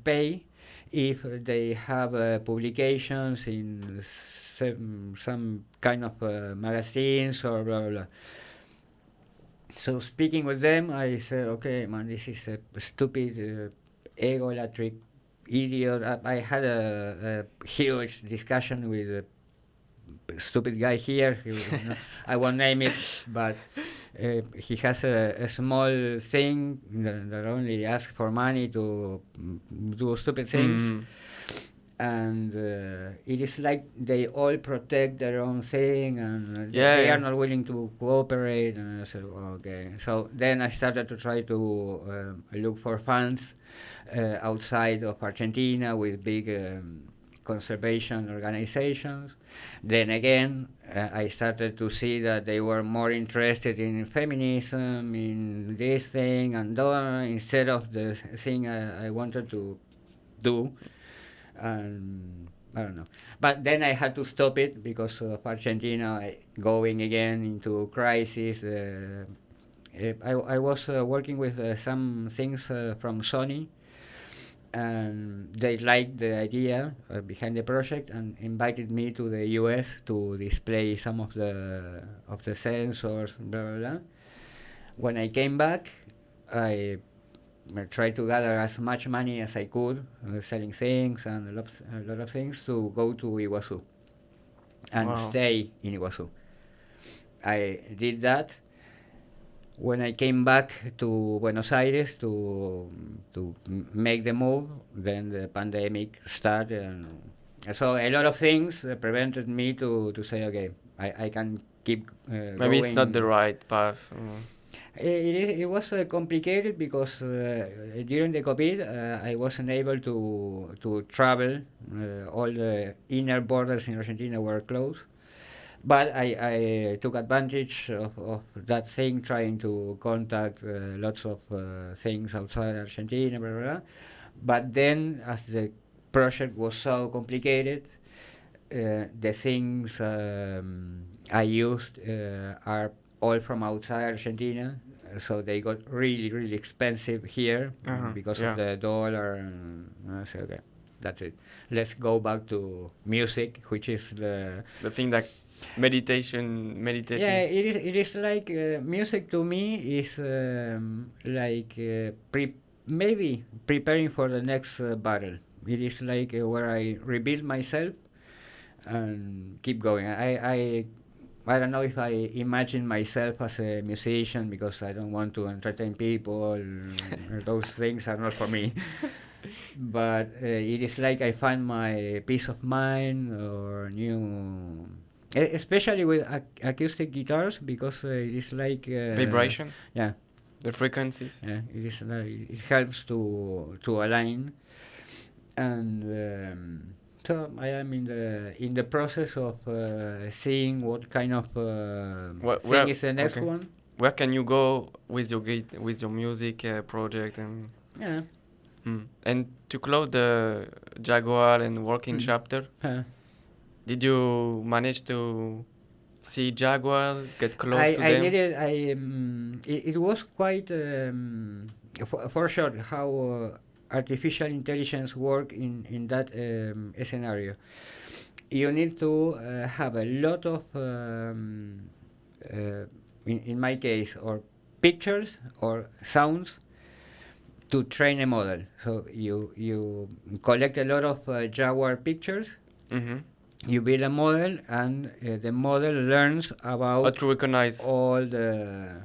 pay if they have publications in some kind of magazines or blah, blah, blah. So speaking with them, I said, okay, man, this is a stupid, egocentric idiot. I had a huge discussion with a stupid guy here. I won't name it, but he has a small thing that only asks for money to do stupid things. And it is like they all protect their own thing, and they are not willing to cooperate. And I said, okay. So then I started to try to look for funds outside of Argentina with big conservation organizations. Then again, I started to see that they were more interested in feminism, in this thing and that, instead of the thing I wanted to do. And I don't know. But then I had to stop it because of Argentina going again into crisis. I was working with some things from Sony, and they liked the idea behind the project and invited me to the US to display some of the sensors, blah, blah, blah. When I came back, I tried to gather as much money as I could, selling things and a lot of things, to go to Iguazu and stay in Iguazu. I did that. When I came back to Buenos Aires to make the move, then the pandemic started, and so a lot of things prevented me to say, okay, I can keep Maybe going. it's not the right path. It was complicated because during the COVID I wasn't able to travel. All the inner borders in Argentina were closed. But I took advantage of that thing, trying to contact lots of things outside Argentina, blah, blah, blah. But then, as the project was so complicated, the things I used are all from outside Argentina, so they got really, really expensive here because of the dollar. And I said, okay, that's it. Let's go back to music, which is the thing that meditating. Yeah, it is like music to me is like maybe preparing for the next battle. It is like where I rebuild myself and keep going. I don't know if I imagine myself as a musician because I don't want to entertain people. Those things are not for me. But it is like I find my peace of mind or new, especially with acoustic guitars, because it is like vibration. Yeah, the frequencies. Yeah, it is. It helps to align, and so I am in the process of seeing what kind of thing is the next one. Where can you go with your music project and? Yeah, And to close the jaguar and working chapter, did you manage to see jaguar, get close to I them? did it. It was quite for sure how artificial intelligence work in that scenario. You need to have a lot of, in my case, or pictures or sounds to train a model. So you collect a lot of jaguar pictures. Mm-hmm. You build a model, and the model learns about How to recognize? all the.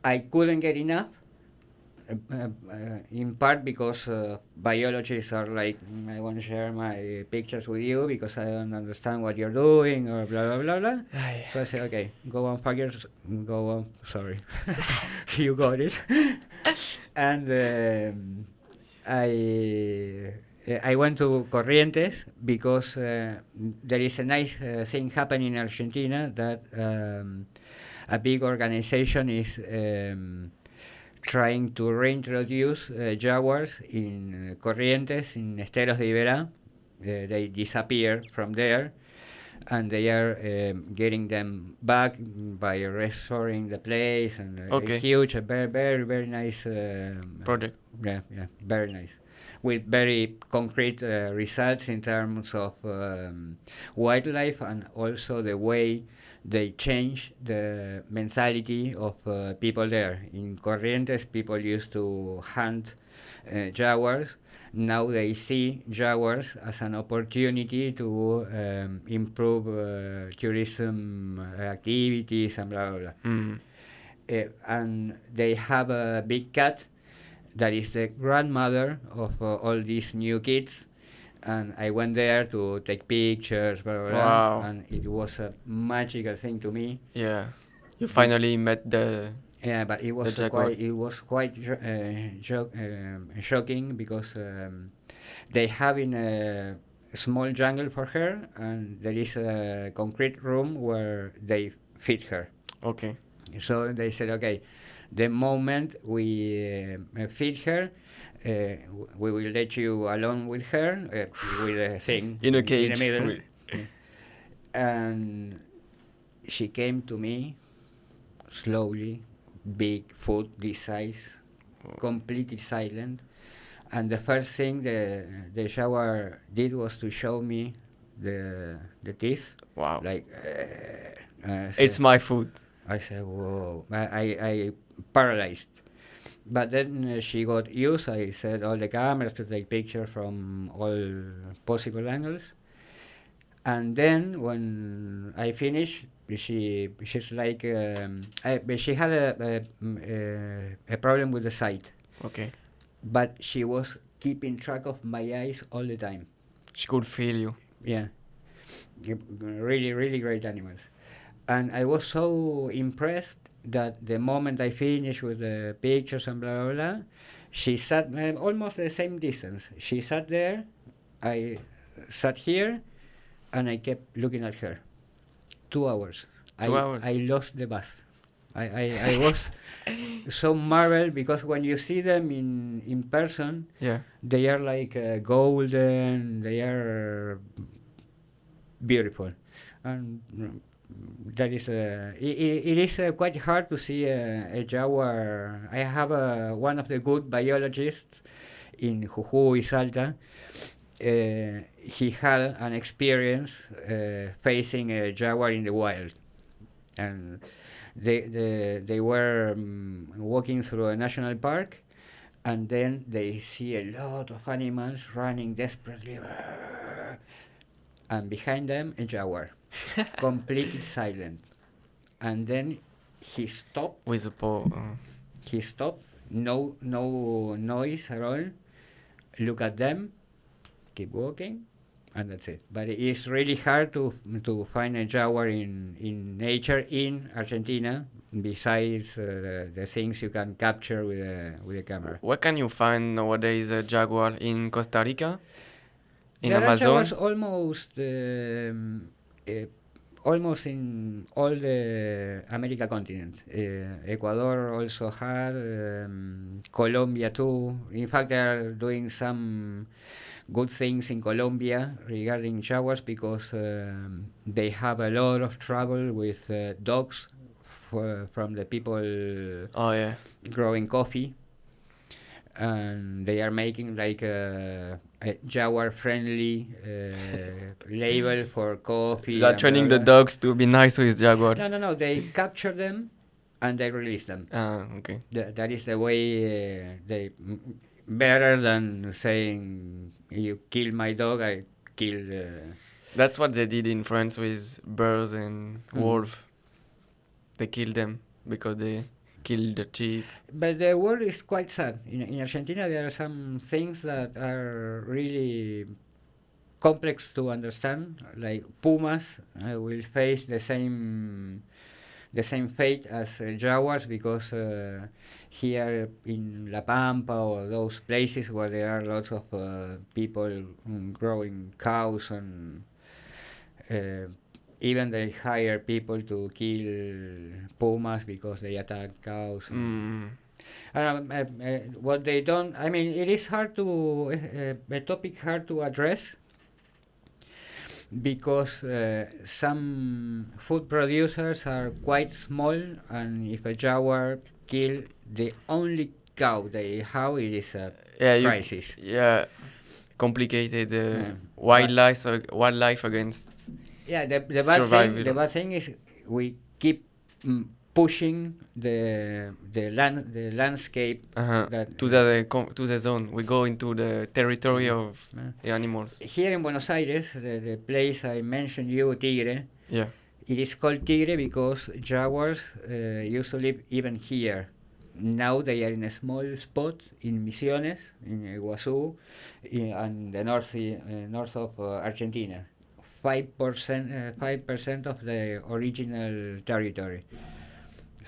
I couldn't get enough, in part because biologists are like, I want to share my pictures with you because I don't understand what you're doing, or blah blah blah blah. So I said, okay, go on, go on. Sorry, you got it. And I went to Corrientes because there is a nice thing happening in Argentina that a big organization is trying to reintroduce jaguars in Corrientes, in Esteros de Iberá. They disappeared from there, and they are getting them back by restoring the place, and a huge, a very, very, very nice project. Yeah, very nice, with very concrete results in terms of wildlife, and also the way they change the mentality of people there. In Corrientes, people used to hunt jaguars. Now they see jaguars as an opportunity to improve tourism activities and blah, blah, blah. And they have a big cat that is the grandmother of all these new kids. And I went there to take pictures, blah, blah, blah. Wow. And it was a magical thing to me. Yeah. You finally met the... Yeah, but it was quite shocking because they have in a small jungle for her, and there is a concrete room where they feed her. Okay. So they said, okay, the moment we feed her, we will let you alone with her, with a thing in a cage. In the middle. And she came to me slowly, big foot this size, completely silent. And the first thing the jaguar did was to show me the teeth. Wow. Like, it's my food. I said, whoa. I paralyzed. But then she got used. I set all the cameras to take pictures from all possible angles. And then when I finished, she's like, she had a problem with the sight. Okay. But she was keeping track of my eyes all the time. She could feel you. Yeah. Really, really great animals. And I was so impressed that the moment I finished with the pictures and blah, blah, blah, she sat almost the same distance. She sat there, I sat here, and I kept looking at her. 2 hours. 2 hours? I lost the bus. I was so marveled because when you see them in person, yeah, they are like golden, they are beautiful. And that is it is quite hard to see a jaguar. I have one of the good biologists in Jujuy, Salta. He had an experience facing a jaguar in the wild, and they were walking through a national park, and then they see a lot of animals running desperately, and behind them a jaguar, completely silent. And then he stopped. With a paw. He stopped. No noise at all. Look at them. Keep walking, and that's it. But it is really hard to find a jaguar in nature in Argentina, besides the things you can capture with a camera. Where can you find nowadays a jaguar? In Costa Rica? In there Amazon? Are jaguars almost almost in all the America continent. Ecuador also had, Colombia too. In fact, they are doing some good things in Colombia regarding jaguars because they have a lot of trouble with dogs from the people Oh yeah. growing coffee, and they are making like a jaguar friendly label for coffee. They're and training blah, the blah. dogs to be nice with jaguar. No. They capture them and they release them. Okay. That is the way they better than saying you kill my dog, I kill. That's what they did in France with birds and wolves. They killed them because they killed the sheep. But the world is quite sad. In Argentina, there are some things that are really complex to understand, like pumas will face the same fate as jaguars because here in La Pampa or those places where there are lots of people growing cows and even they hire people to kill pumas because they attack cows. What they don't, I mean, it is hard to, a topic hard to address because some food producers are quite small, and if a jaguar kill the only cow they have, it is a crisis. Complicated wildlife against The bad thing is we keep pushing the landscape to the zone. We go into the territory of the animals. Here in Buenos Aires, the place I mentioned you, Tigre. Yeah. It is called Tigre because jaguars used to live even here. Now they are in a small spot in Misiones, in Iguazú, and the north of Argentina. 5% of the original territory.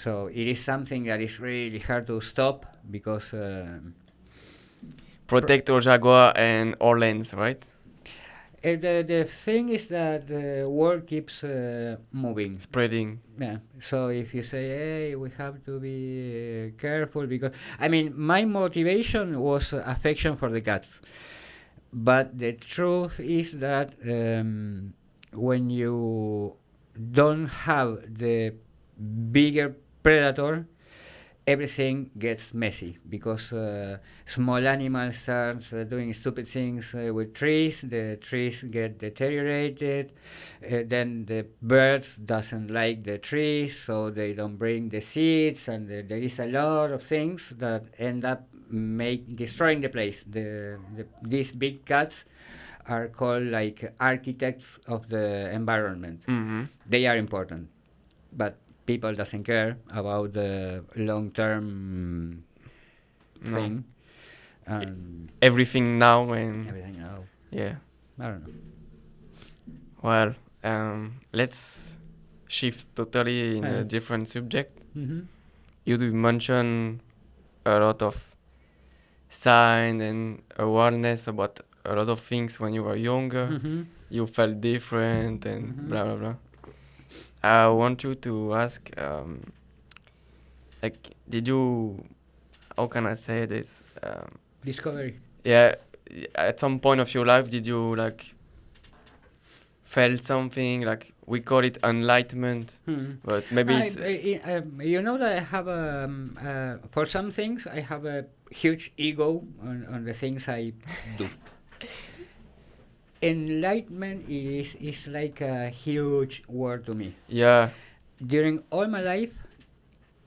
So it is something that is really hard to stop because protect our jaguar and our lands, right? The thing is that the world keeps moving, spreading. Yeah. So if you say, "Hey, we have to be careful," because I mean, my motivation was affection for the cats. But the truth is that when you don't have the bigger predator, everything gets messy because small animals start doing stupid things with trees. The trees get deteriorated. Then the birds doesn't like the trees, so they don't bring the seeds, and there is a lot of things that end up destroying the place. These big cats are called like architects of the environment. They are important, but people doesn't care about the long-term thing. Everything now. Yeah. I don't know. Well, let's shift totally in a different subject. You do mention a lot of sign and awareness about a lot of things when you were younger. You felt different and blah blah blah. I want you to ask, did you, how can I say this? Discovery. Yeah, at some point of your life, did you felt something, we call it enlightenment, but maybe it's... you know that I have, for some things, I have a huge ego on the things I do. Enlightenment is like a huge word to me. Yeah. During all my life,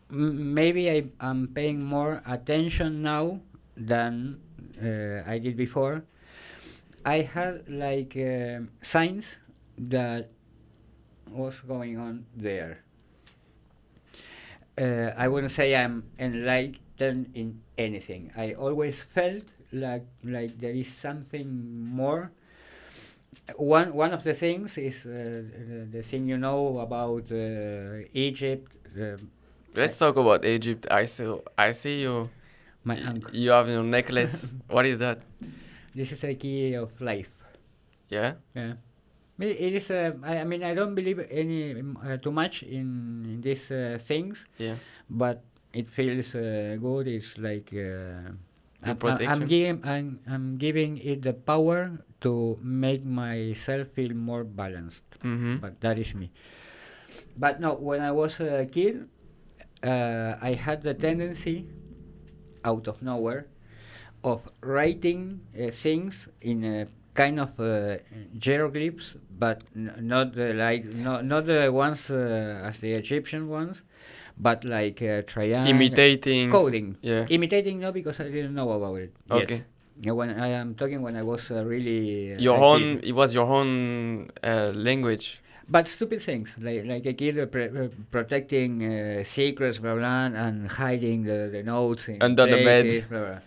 maybe I'm paying more attention now than I did before. I had signs that was going on there. I wouldn't say I'm enlightened in anything. I always felt like there is something more. One of the things is the thing you know about Egypt. Let's talk about Egypt. I see you. My uncle. You have your necklace. What is that? This is a key of life. Yeah. Yeah. It is. I mean, I don't believe any too much in these things, Yeah. but it feels good. It's like Your protection. I'm giving it the power to make myself feel more balanced. Mm-hmm. But that is me. But no, when I was a kid, I had the tendency, out of nowhere, of writing things in a kind of hieroglyphs, but not not the ones as the Egyptian ones, but like triangle Imitating. coding. Yeah. Imitating, no, because I didn't know about it yet. Okay. When I am talking when I was really Your a own. kid. It was your own language. But stupid things, like a kid protecting secrets, blah, blah, and hiding the notes in Under the bed. places, blah, blah.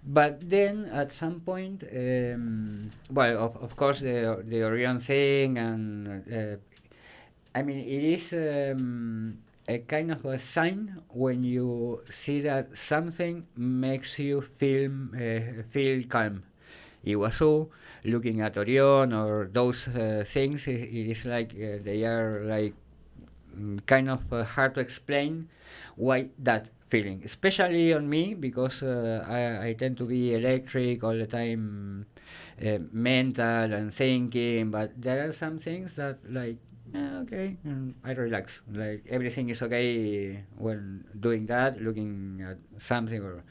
But then at some point, well, of course, the Orion thing, and I mean, it is a kind of a sign when you see that something makes you feel calm. Iguazu, looking at Orion or those things, it is like they are like kind of hard to explain why that feeling, especially on me, because I tend to be electric all the time, mental and thinking, but there are some things that like, okay, I relax, like everything is okay when doing that, looking at something.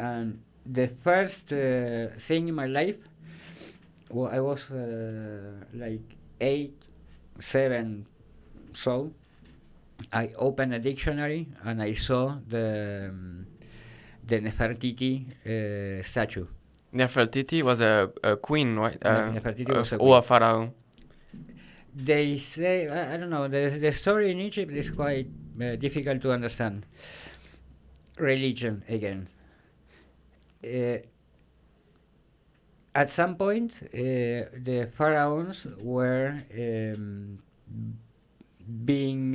And the first thing in my life, well, I was like 8, 7, so I opened a dictionary and I saw the Nefertiti statue. Nefertiti was a queen, right? Nefertiti was a Or queen. a pharaoh. They say, I don't know, the story in Egypt is quite difficult to understand. Religion again. At some point, the pharaohs were being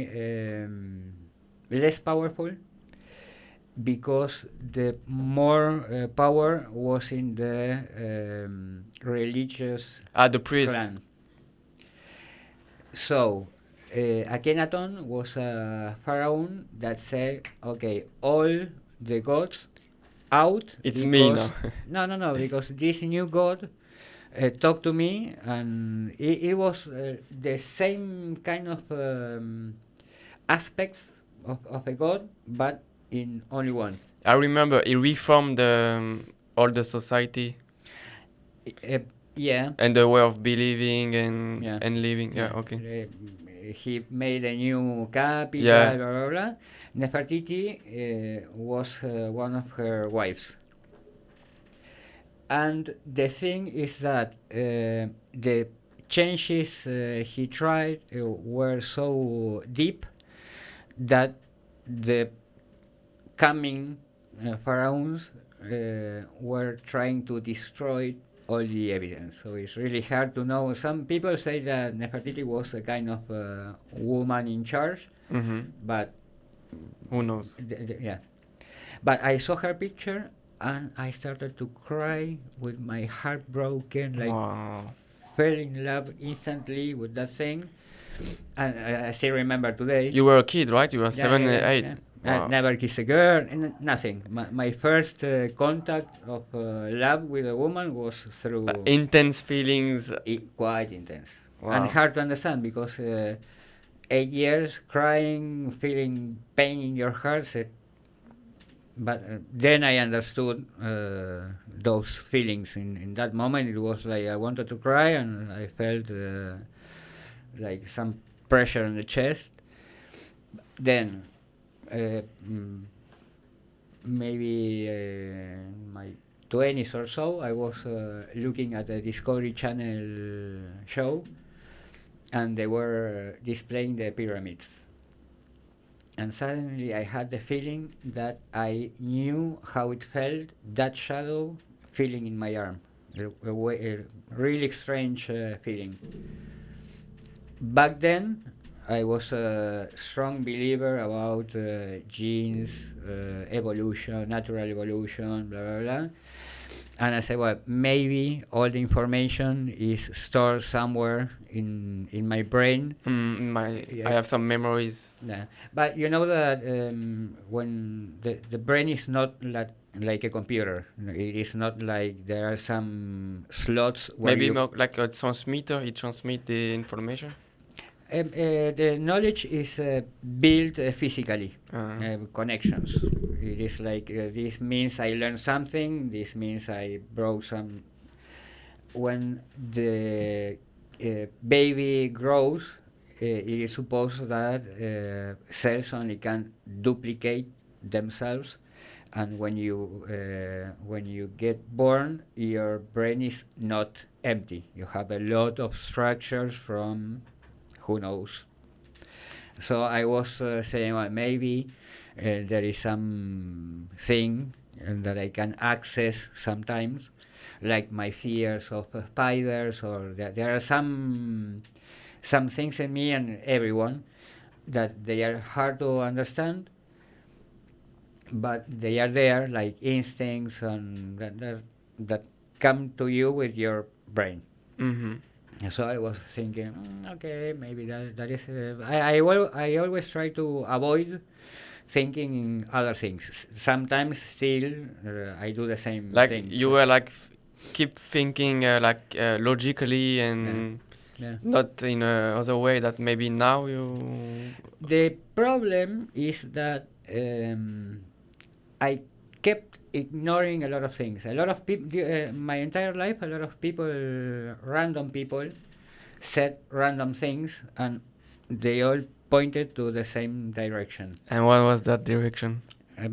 less powerful because the more power was in the religious The priest. clan. So Akhenaton was a pharaoh that said, okay, all the gods out. It's me now. No, because this new god talked to me, and it was the same kind of aspects of a god, but in only one. I remember he reformed all the society Yeah. and the way of believing and Yeah. and living. Yeah. Okay. He made a new capital, Yeah. blah, blah, blah. Nefertiti was one of her wives. And the thing is that the changes he tried were so deep that the coming pharaohs were trying to destroy all the evidence. So it's really hard to know. Some people say that Nefertiti was a kind of woman in charge, Mm-hmm. but Who knows? yeah. But I saw her picture and I started to cry with my heart broken, like Wow. fell in love instantly with that thing. And I still remember today. You were a kid, right? You were 7, 8. Yeah. Wow. I never kissed a girl, nothing. My first contact of love with a woman was through Intense feelings. quite intense. Wow. And hard to understand because 8 years crying, feeling pain in your heart. But then I understood those feelings. In that moment, it was like I wanted to cry, and I felt like some pressure on the chest. Then, maybe in my 20s or so, I was looking at a Discovery Channel show, and they were displaying the pyramids. And suddenly I had the feeling that I knew how it felt, that shadow feeling in my arm. A really strange feeling. Back then, I was a strong believer about genes, evolution, natural evolution, blah, blah, blah. And I said, well, maybe all the information is stored somewhere in my brain. I have some memories. Yeah. But you know that when the brain is not like a computer, it is not like there are some slots where Maybe more like a transmitter, it transmits the information. The knowledge is built physically, Uh, connections. It is like this means I learned something, this means I broke some. When the baby grows, it is supposed that cells only can duplicate themselves, and when you get born, your brain is not empty. You have a lot of structures from who knows. So I was saying, well, maybe there is some thing that I can access sometimes, like my fears of spiders, or there are some things in me and everyone that they are hard to understand, but they are there, like instincts and that come to you with your brain. mm-hmm. So I was thinking, okay, maybe that is. I always try to avoid thinking in other things. Sometimes still I do the same Like thing. you were like keep thinking logically and Yeah. not in a other way that maybe now you. The problem is that I kept ignoring a lot of things. A lot of people, my entire life, a lot of people, random people, said random things, and they all pointed to the same direction. And what was that direction? A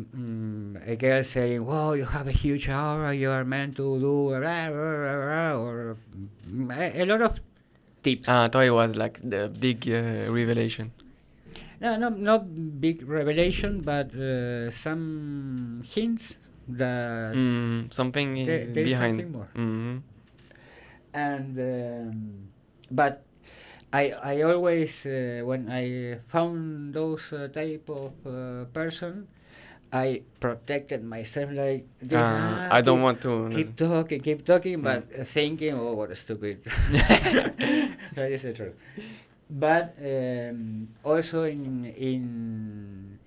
girl saying, "Wow, you have a huge aura. You are meant to do," or a lot of tips. I thought it was like the big revelation. No, not big revelation, but some hints that Something there is behind. something more. Mm-hmm. And but I always when I found those type of person, I protected myself like this. I don't want to. Keep talking, but thinking, oh, what a stupid. That is the truth. But also in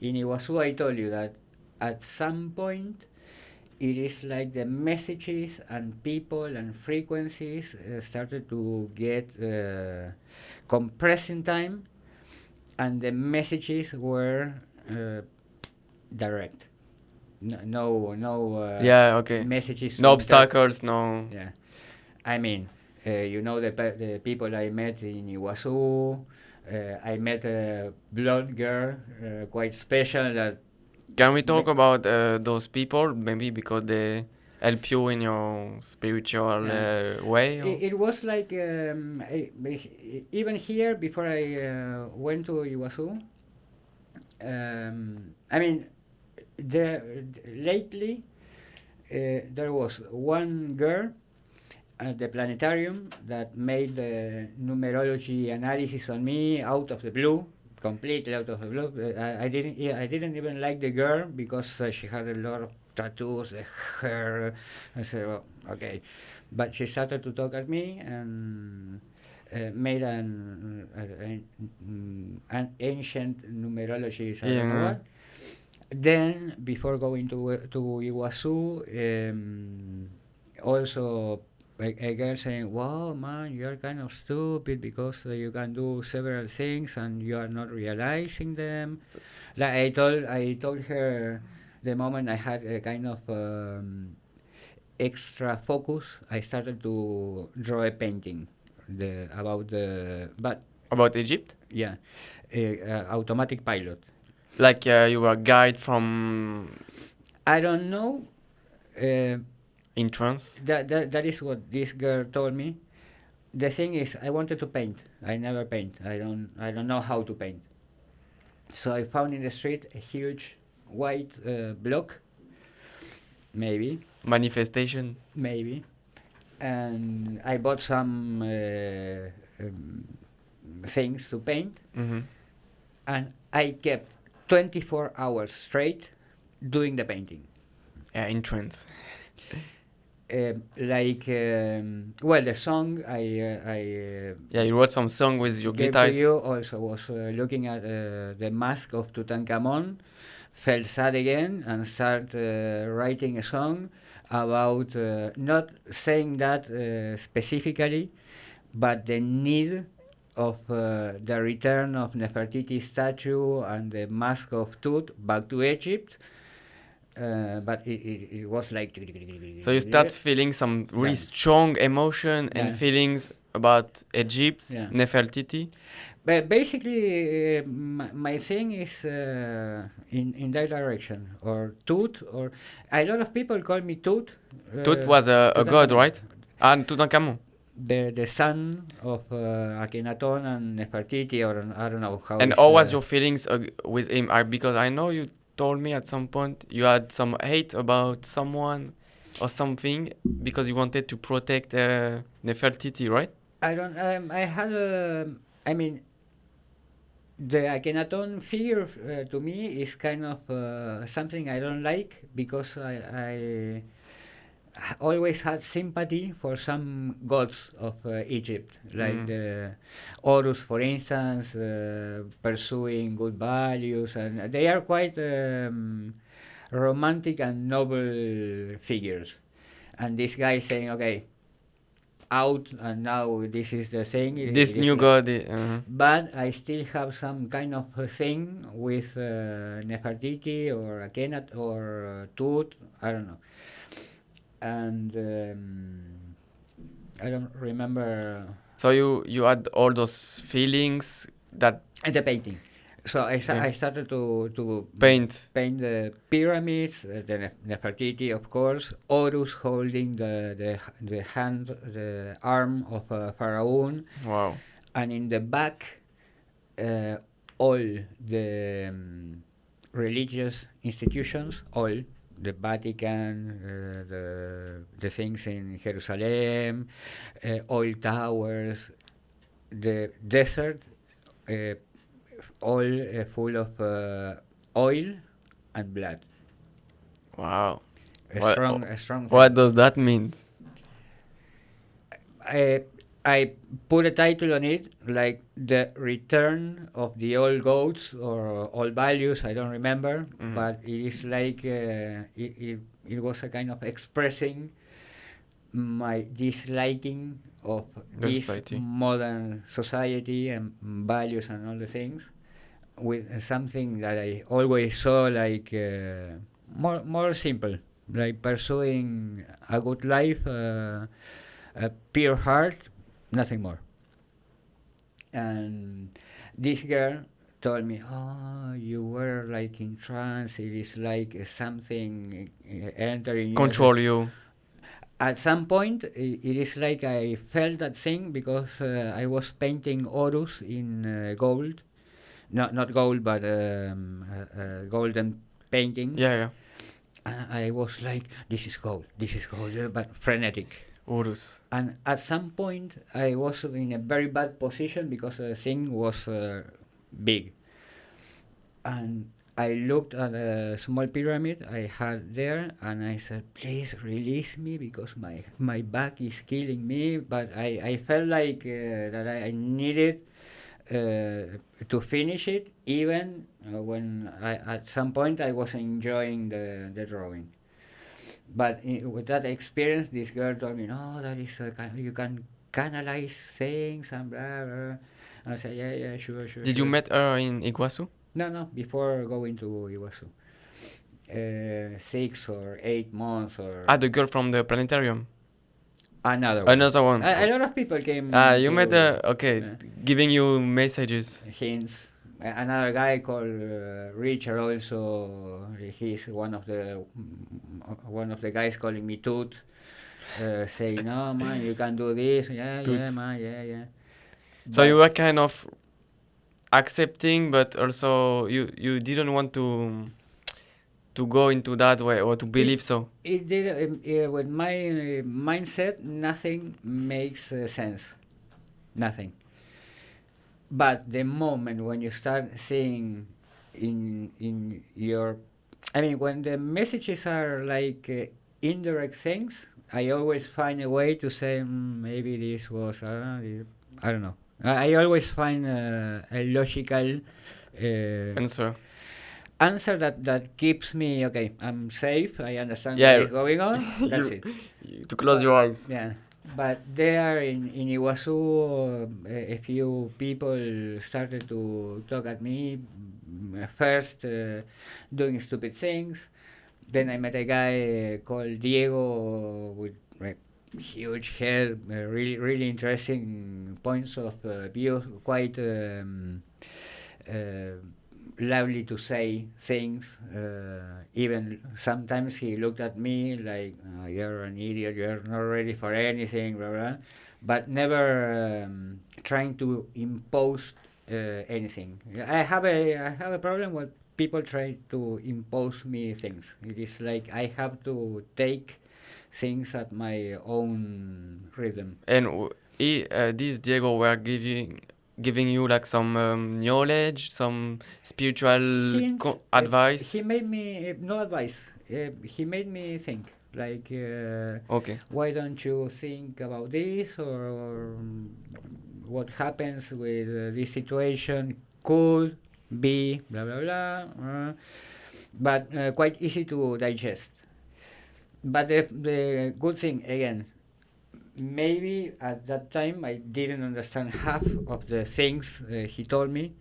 Iguazu, I told you that at some point it is like the messages and people and frequencies started to get compressed in time, and the messages were direct. No. Yeah. Okay. Messages. No obstacles. No. Yeah, I mean, the people I met in Iguazu. I met a blonde girl, quite special. That Can we talk about those people? Maybe because they help you in your spiritual way. it was like even here before I went to Iguazu. I mean, lately there was one girl at the planetarium that made the numerology analysis on me out of the blue, completely out of the blue. I didn't even like the girl because she had a lot of tattoos, the hair. I said, well, okay, but she started to talk at me and made an ancient numerology. I don't know what. Then, before going to Iguazu, also a girl saying, "Wow, man, you are kind of stupid because you can do several things and you are not realizing them." Like I told her the moment I had a kind of extra focus, I started to draw a painting about Egypt. Yeah, automatic pilot. Like you were a guide from. I don't know. In trance. That is what this girl told me. The thing is, I wanted to paint. I never paint. I don't know how to paint. So I found in the street a huge white block. Maybe. Manifestation. Maybe. And I bought some things to paint. Mm-hmm. And I kept 24 hours straight doing the painting. Yeah, in trance. Well, the song Yeah, you wrote some song with your gave to guitars. you also was looking at the mask of Tutankhamun, felt sad again, and started writing a song about not saying that specifically, but the need of the return of Nefertiti's statue and the mask of Tut back to Egypt. But it was like. So you start feeling some really strong emotion and feelings about Egypt, Nefertiti. But basically, my thing is in that direction, or Tut, or a lot of people call me Tut. Tut was a god, right? And Tutankhamun. The son of Akhenaton and Nefertiti, or I don't know how. And how was your feelings with him? Because I know you told me at some point you had some hate about someone or something because you wanted to protect Nefertiti, right? I don't. I had I mean, the Akhenaton figure to me is kind of something I don't like because I always had sympathy for some gods of Egypt, like the Horus, for instance, pursuing good values, and they are quite romantic and noble figures. And this guy saying, okay, out, and now this is the thing. This new god. But I still have some kind of a thing with Nefertiti or Akhenaton or Tut, I don't know. And I don't remember. So you had all those feelings that. And the painting. So I started to paint the pyramids, the Nefertiti, of course, Horus holding the arm of Pharaoh. Wow. And in the back, all the religious institutions, all the Vatican, the things in Jerusalem, oil towers, the desert, all full of oil and blood. Wow. A strong. What does that mean? I put a title on it, like the return of the old goats or old values. I don't remember, but it is like it was a kind of expressing my disliking of this modern society and values and all the things, with something that I always saw like more simple, like pursuing a good life, a pure heart. Nothing more. And this girl told me, "Oh, you were like in trance. It is like something entering control you." At some point, it is like I felt that thing because I was painting Horus in gold, not gold, but golden painting. Yeah. I was like, this is gold, but frenetic. Horus. And at some point, I was in a very bad position because the thing was big. And I looked at a small pyramid I had there, and I said, please release me because my back is killing me. But I felt like that I needed to finish it, even when at some point I was enjoying the drawing. But with that experience, this girl told me, no, that is you can canalize things and blah, blah. I said, yeah, sure. Did you meet her in Iguazu? No, before going to Iguazu. 6 or 8 months or... the girl from the planetarium? Another one. A lot of people came... you met her, giving you messages. Hints. Another guy called Richard also, he's one of the guys calling me Tut, saying, no, man, you can do this. Yeah, man, yeah. So you were kind of accepting, but also you didn't want to go into that way or to believe so. It did. With my mindset, nothing makes sense. Nothing. But the moment when you start seeing in your... I mean, when the messages are like indirect things, I always find a way to say maybe this was I don't know. I always find a logical Answer. answer that keeps me okay. I'm safe. I understand Yeah. what is going on. That's it. To close your eyes. Yeah, but there in Iguazu, a few people started to talk at me. First, doing stupid things. Then I met a guy called Diego with huge head, really interesting points of view, quite lovely to say things. Even sometimes he looked at me like, "You're an idiot. You're not ready for anything." Blah blah. But never trying to impose anything. I have a problem with people try to impose me things. It is like I have to take things at my own rhythm. And these Diego were giving you like some knowledge, some spiritual Hints, advice. he made me no advice. He made me think. Like, Okay. why don't you think about this, or what happens with this situation could be blah blah blah. But quite easy to digest. But the good thing again, maybe at that time I didn't understand half of the things he told me,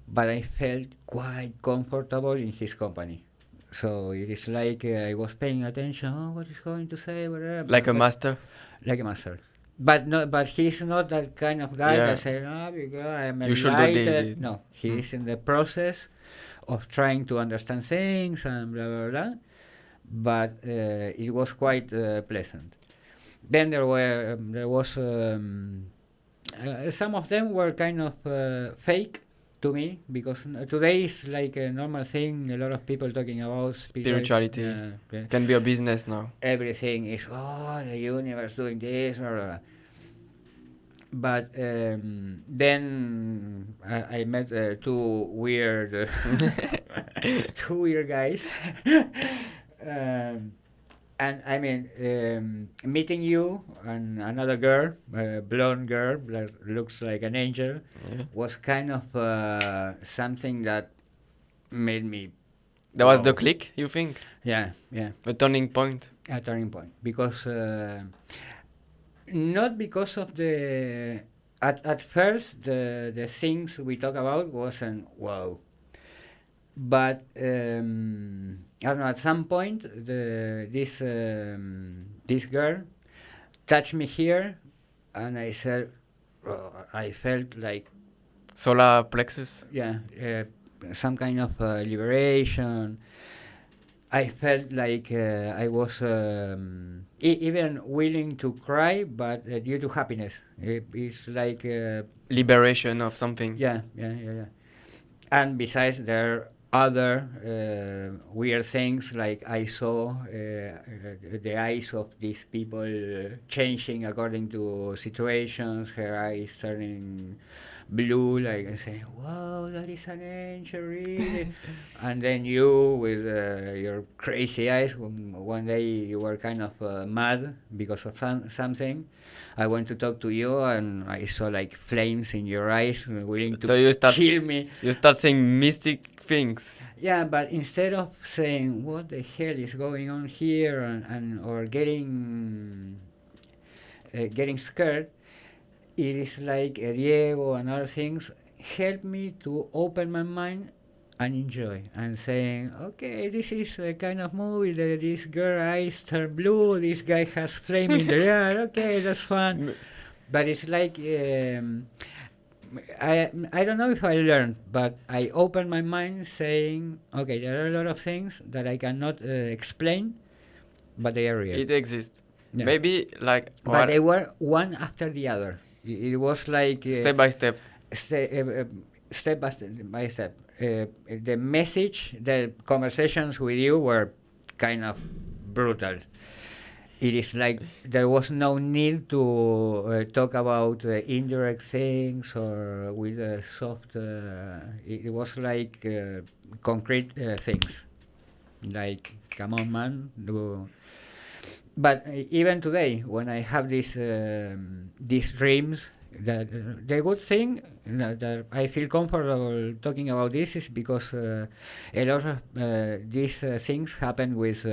but I felt quite comfortable in his company. So it is like I was paying attention. Oh, what is going to say? Whatever. Like a master. Like a master. But no, but he's not that kind of guy Yeah. that says, because I'm You should do enlightened. the- No, he is in the process of trying to understand things and blah blah blah. But it was quite pleasant. Then there was some of them were kind of fake to me, because today is like a normal thing. A lot of people talking about Spirituality. Yeah. Can be a business now. Everything is the universe doing this, blah, blah, blah. But then I met two weird guys. And I mean, meeting you and another girl, blonde girl that looks like an angel, Yeah. was kind of something that made me. That was the Wow. click, you think? Yeah, The turning point. a turning point. Because not because of the. At first, the things we talk about wasn't wow. But I don't know. At some point, this girl touched me here, and I said, I felt like Solar plexus. some kind of liberation. I felt like I was even willing to cry, but due to happiness. It's like Liberation of something. yeah. And besides, there are other weird things, like I saw the eyes of these people changing according to situations, her eyes turning blue, like I say, wow, that is an angel, really. And then you with your crazy eyes, one day you were kind of mad because of something. I went to talk to you, and I saw like flames in your eyes, willing to So you start kill me. You start saying mystic things. Yeah, but instead of saying what the hell is going on here, and or getting scared, it is like Diego and other things help me to open my mind and enjoy, and saying, okay, this is a kind of movie that this girl eyes turn blue, this guy has flame in the eye, okay, that's fun. But it's like I don't know if I learned, but I opened my mind saying, okay, there are a lot of things that I cannot explain, but they are real. It exists. Yeah. Maybe like But they were one after the other. It was like step by step. Step by step. The message, the conversations with you were kind of brutal. It is like there was no need to talk about indirect things or with soft. It was like concrete things. Like, come on, man, but even today, when I have these dreams, the good thing that I feel comfortable talking about this is because a lot of these things happen with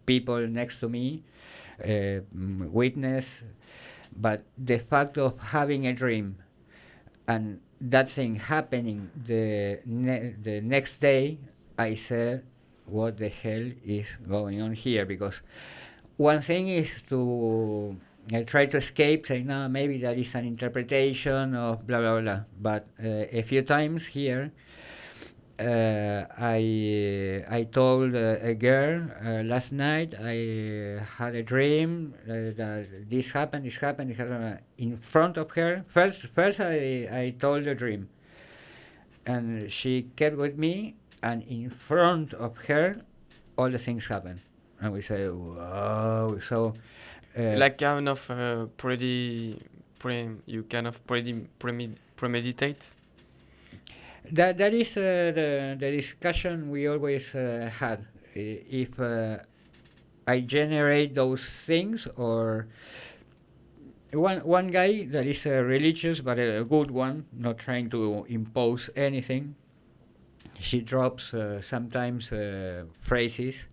people next to me, witness. But the fact of having a dream and that thing happening the next day, I said, what the hell is going on here? Because one thing is to try to escape, say, no, maybe that is an interpretation of blah, blah, blah. But a few times here, I told a girl last night I had a dream that this happened, this happened, this happened in front of her. First I told the dream, and she kept with me, and in front of her, all the things happened, and we say, "Wow!" So, Like kind of you kind of premeditate. that is the discussion we always had. If I generate those things, or one guy that is religious but a good one, not trying to impose anything. She drops sometimes phrases,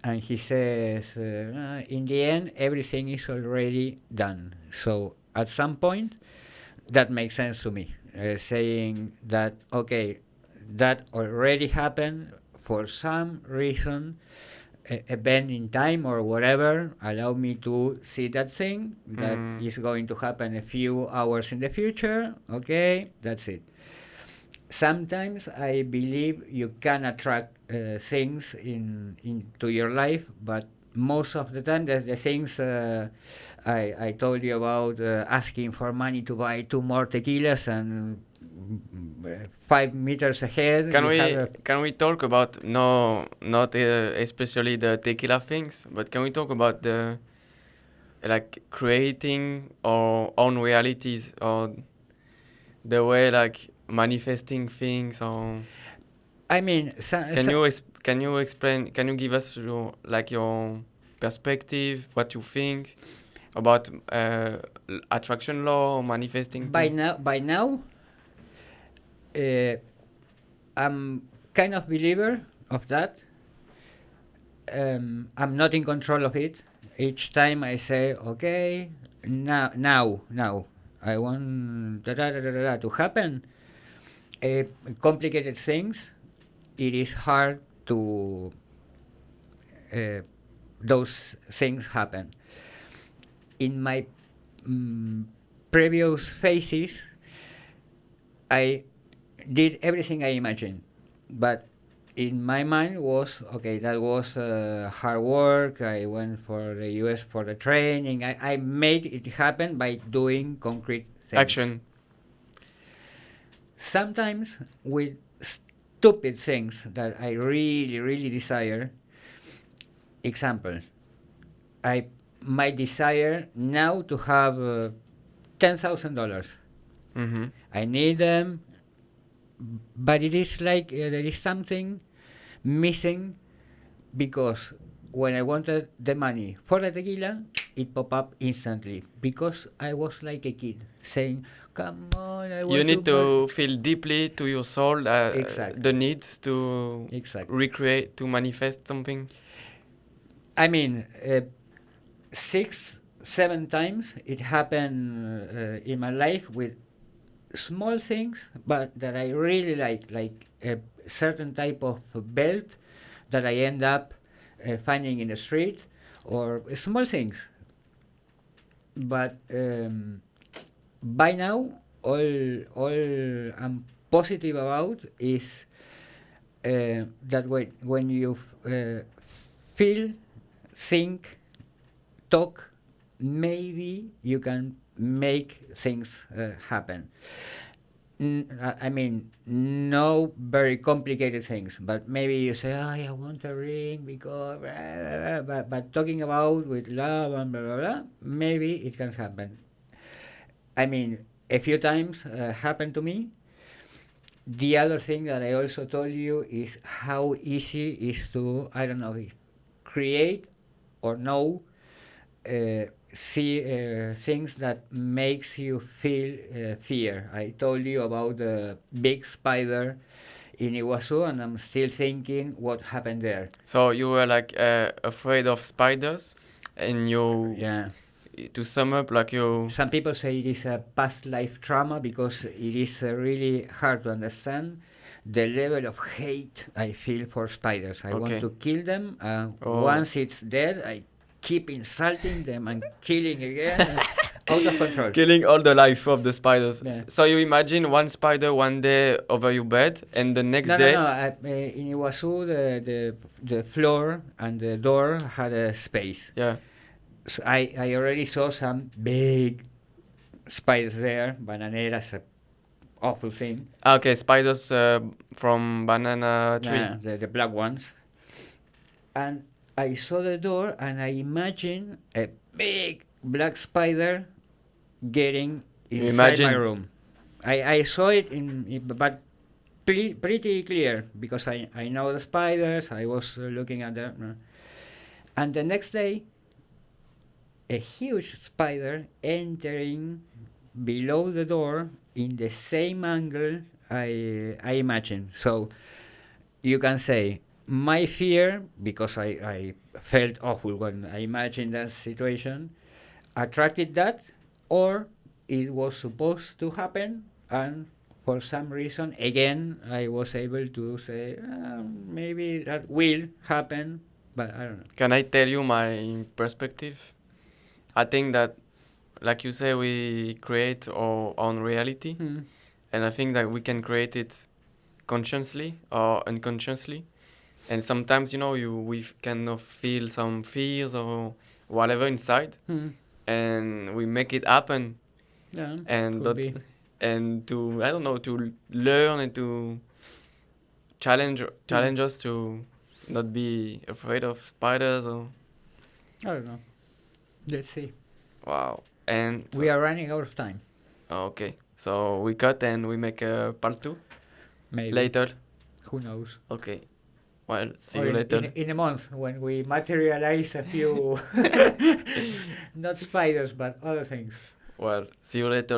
and he says, in the end, everything is already done. So at some point, that makes sense to me, saying that, okay, that already happened for some reason, event in time or whatever, allow me to see that thing that is going to happen a few hours in the future. Okay, that's it. Sometimes I believe you can attract things into your life, but most of the time the things I told you about, asking for money to buy 2 more tequilas, and 5 meters ahead Can we talk about not especially the tequila things, but can we talk about the like creating our own realities, or the way like manifesting things, or I mean, can you explain, can you give us your perspective, what you think about attraction law or manifesting by things? now I'm kind of believer of that. I'm not in control of it. Each time I say, okay, now, I want to happen. Complicated things, it is hard to those things happen. In my previous phases, I did everything I imagined, but in my mind was, okay, that was hard work. I went for the US for the training. I made it happen by doing concrete things. Action. Sometimes with stupid things that I really, really desire. Example, I might desire now to have $10,000. Mm-hmm. I need them, but it is like there is something missing, because when I wanted the money for the tequila, it popped up instantly, because I was like a kid saying, come on, I want to You need to feel deeply to your soul Exactly. the needs to Exactly. recreate, to manifest something. I mean, 6, 7 times it happened in my life with small things, but that I really like a certain type of belt that I end up finding in the street, or small things. But by now, all I'm positive about is that when you feel, think, talk, maybe you can make things happen. I mean, no very complicated things, but maybe you say, oh, I want a ring because, blah, blah, blah, but talking about with love and blah, blah, blah, maybe it can happen. I mean, a few times happened to me. The other thing that I also told you is how easy is to, I don't know, create or know see things that makes you feel fear. I told you about the big spider in Iguazu, and I'm still thinking what happened there. So you were like afraid of spiders, and you, Yeah. to sum up, like you. Some people say it is a past life trauma because it is really hard to understand the level of hate I feel for spiders. I want Okay. to kill them. Oh. Once it's dead, I keep insulting them and killing again. Out of control. Killing all the life of the spiders. Yeah. So you imagine one spider one day over your bed, and the next No, day. in Iguazu, the floor and the door had a space. Yeah. So I already saw some big spiders there. Bananeras, a awful thing. Okay, spiders from banana tree. Yeah, the black ones. And I saw the door and I imagined a big black spider getting inside my room. I saw it but pretty clear because I know the spiders. I was looking at them. And the next day, a huge spider entering below the door in the same angle I imagined. So you can say my fear, because I felt awful when I imagined that situation, attracted that, or it was supposed to happen, and for some reason, again, I was able to say, maybe that will happen, but I don't know. Can I tell you my perspective? I think that, like you say, we create our own reality, and I think that we can create it consciously or unconsciously. And sometimes, we kind of feel some fears or whatever inside, and we make it happen. Yeah, and could be. And to, I don't know, to learn and to challenge us to not be afraid of spiders or. I don't know. Let's see. Wow. And We are running out of time. Okay, so we cut and we make a part 2 Maybe. later. Who knows? Okay. Well, see Or you later. in a month when we materialize a few, not spiders, but other things. Well, see you later.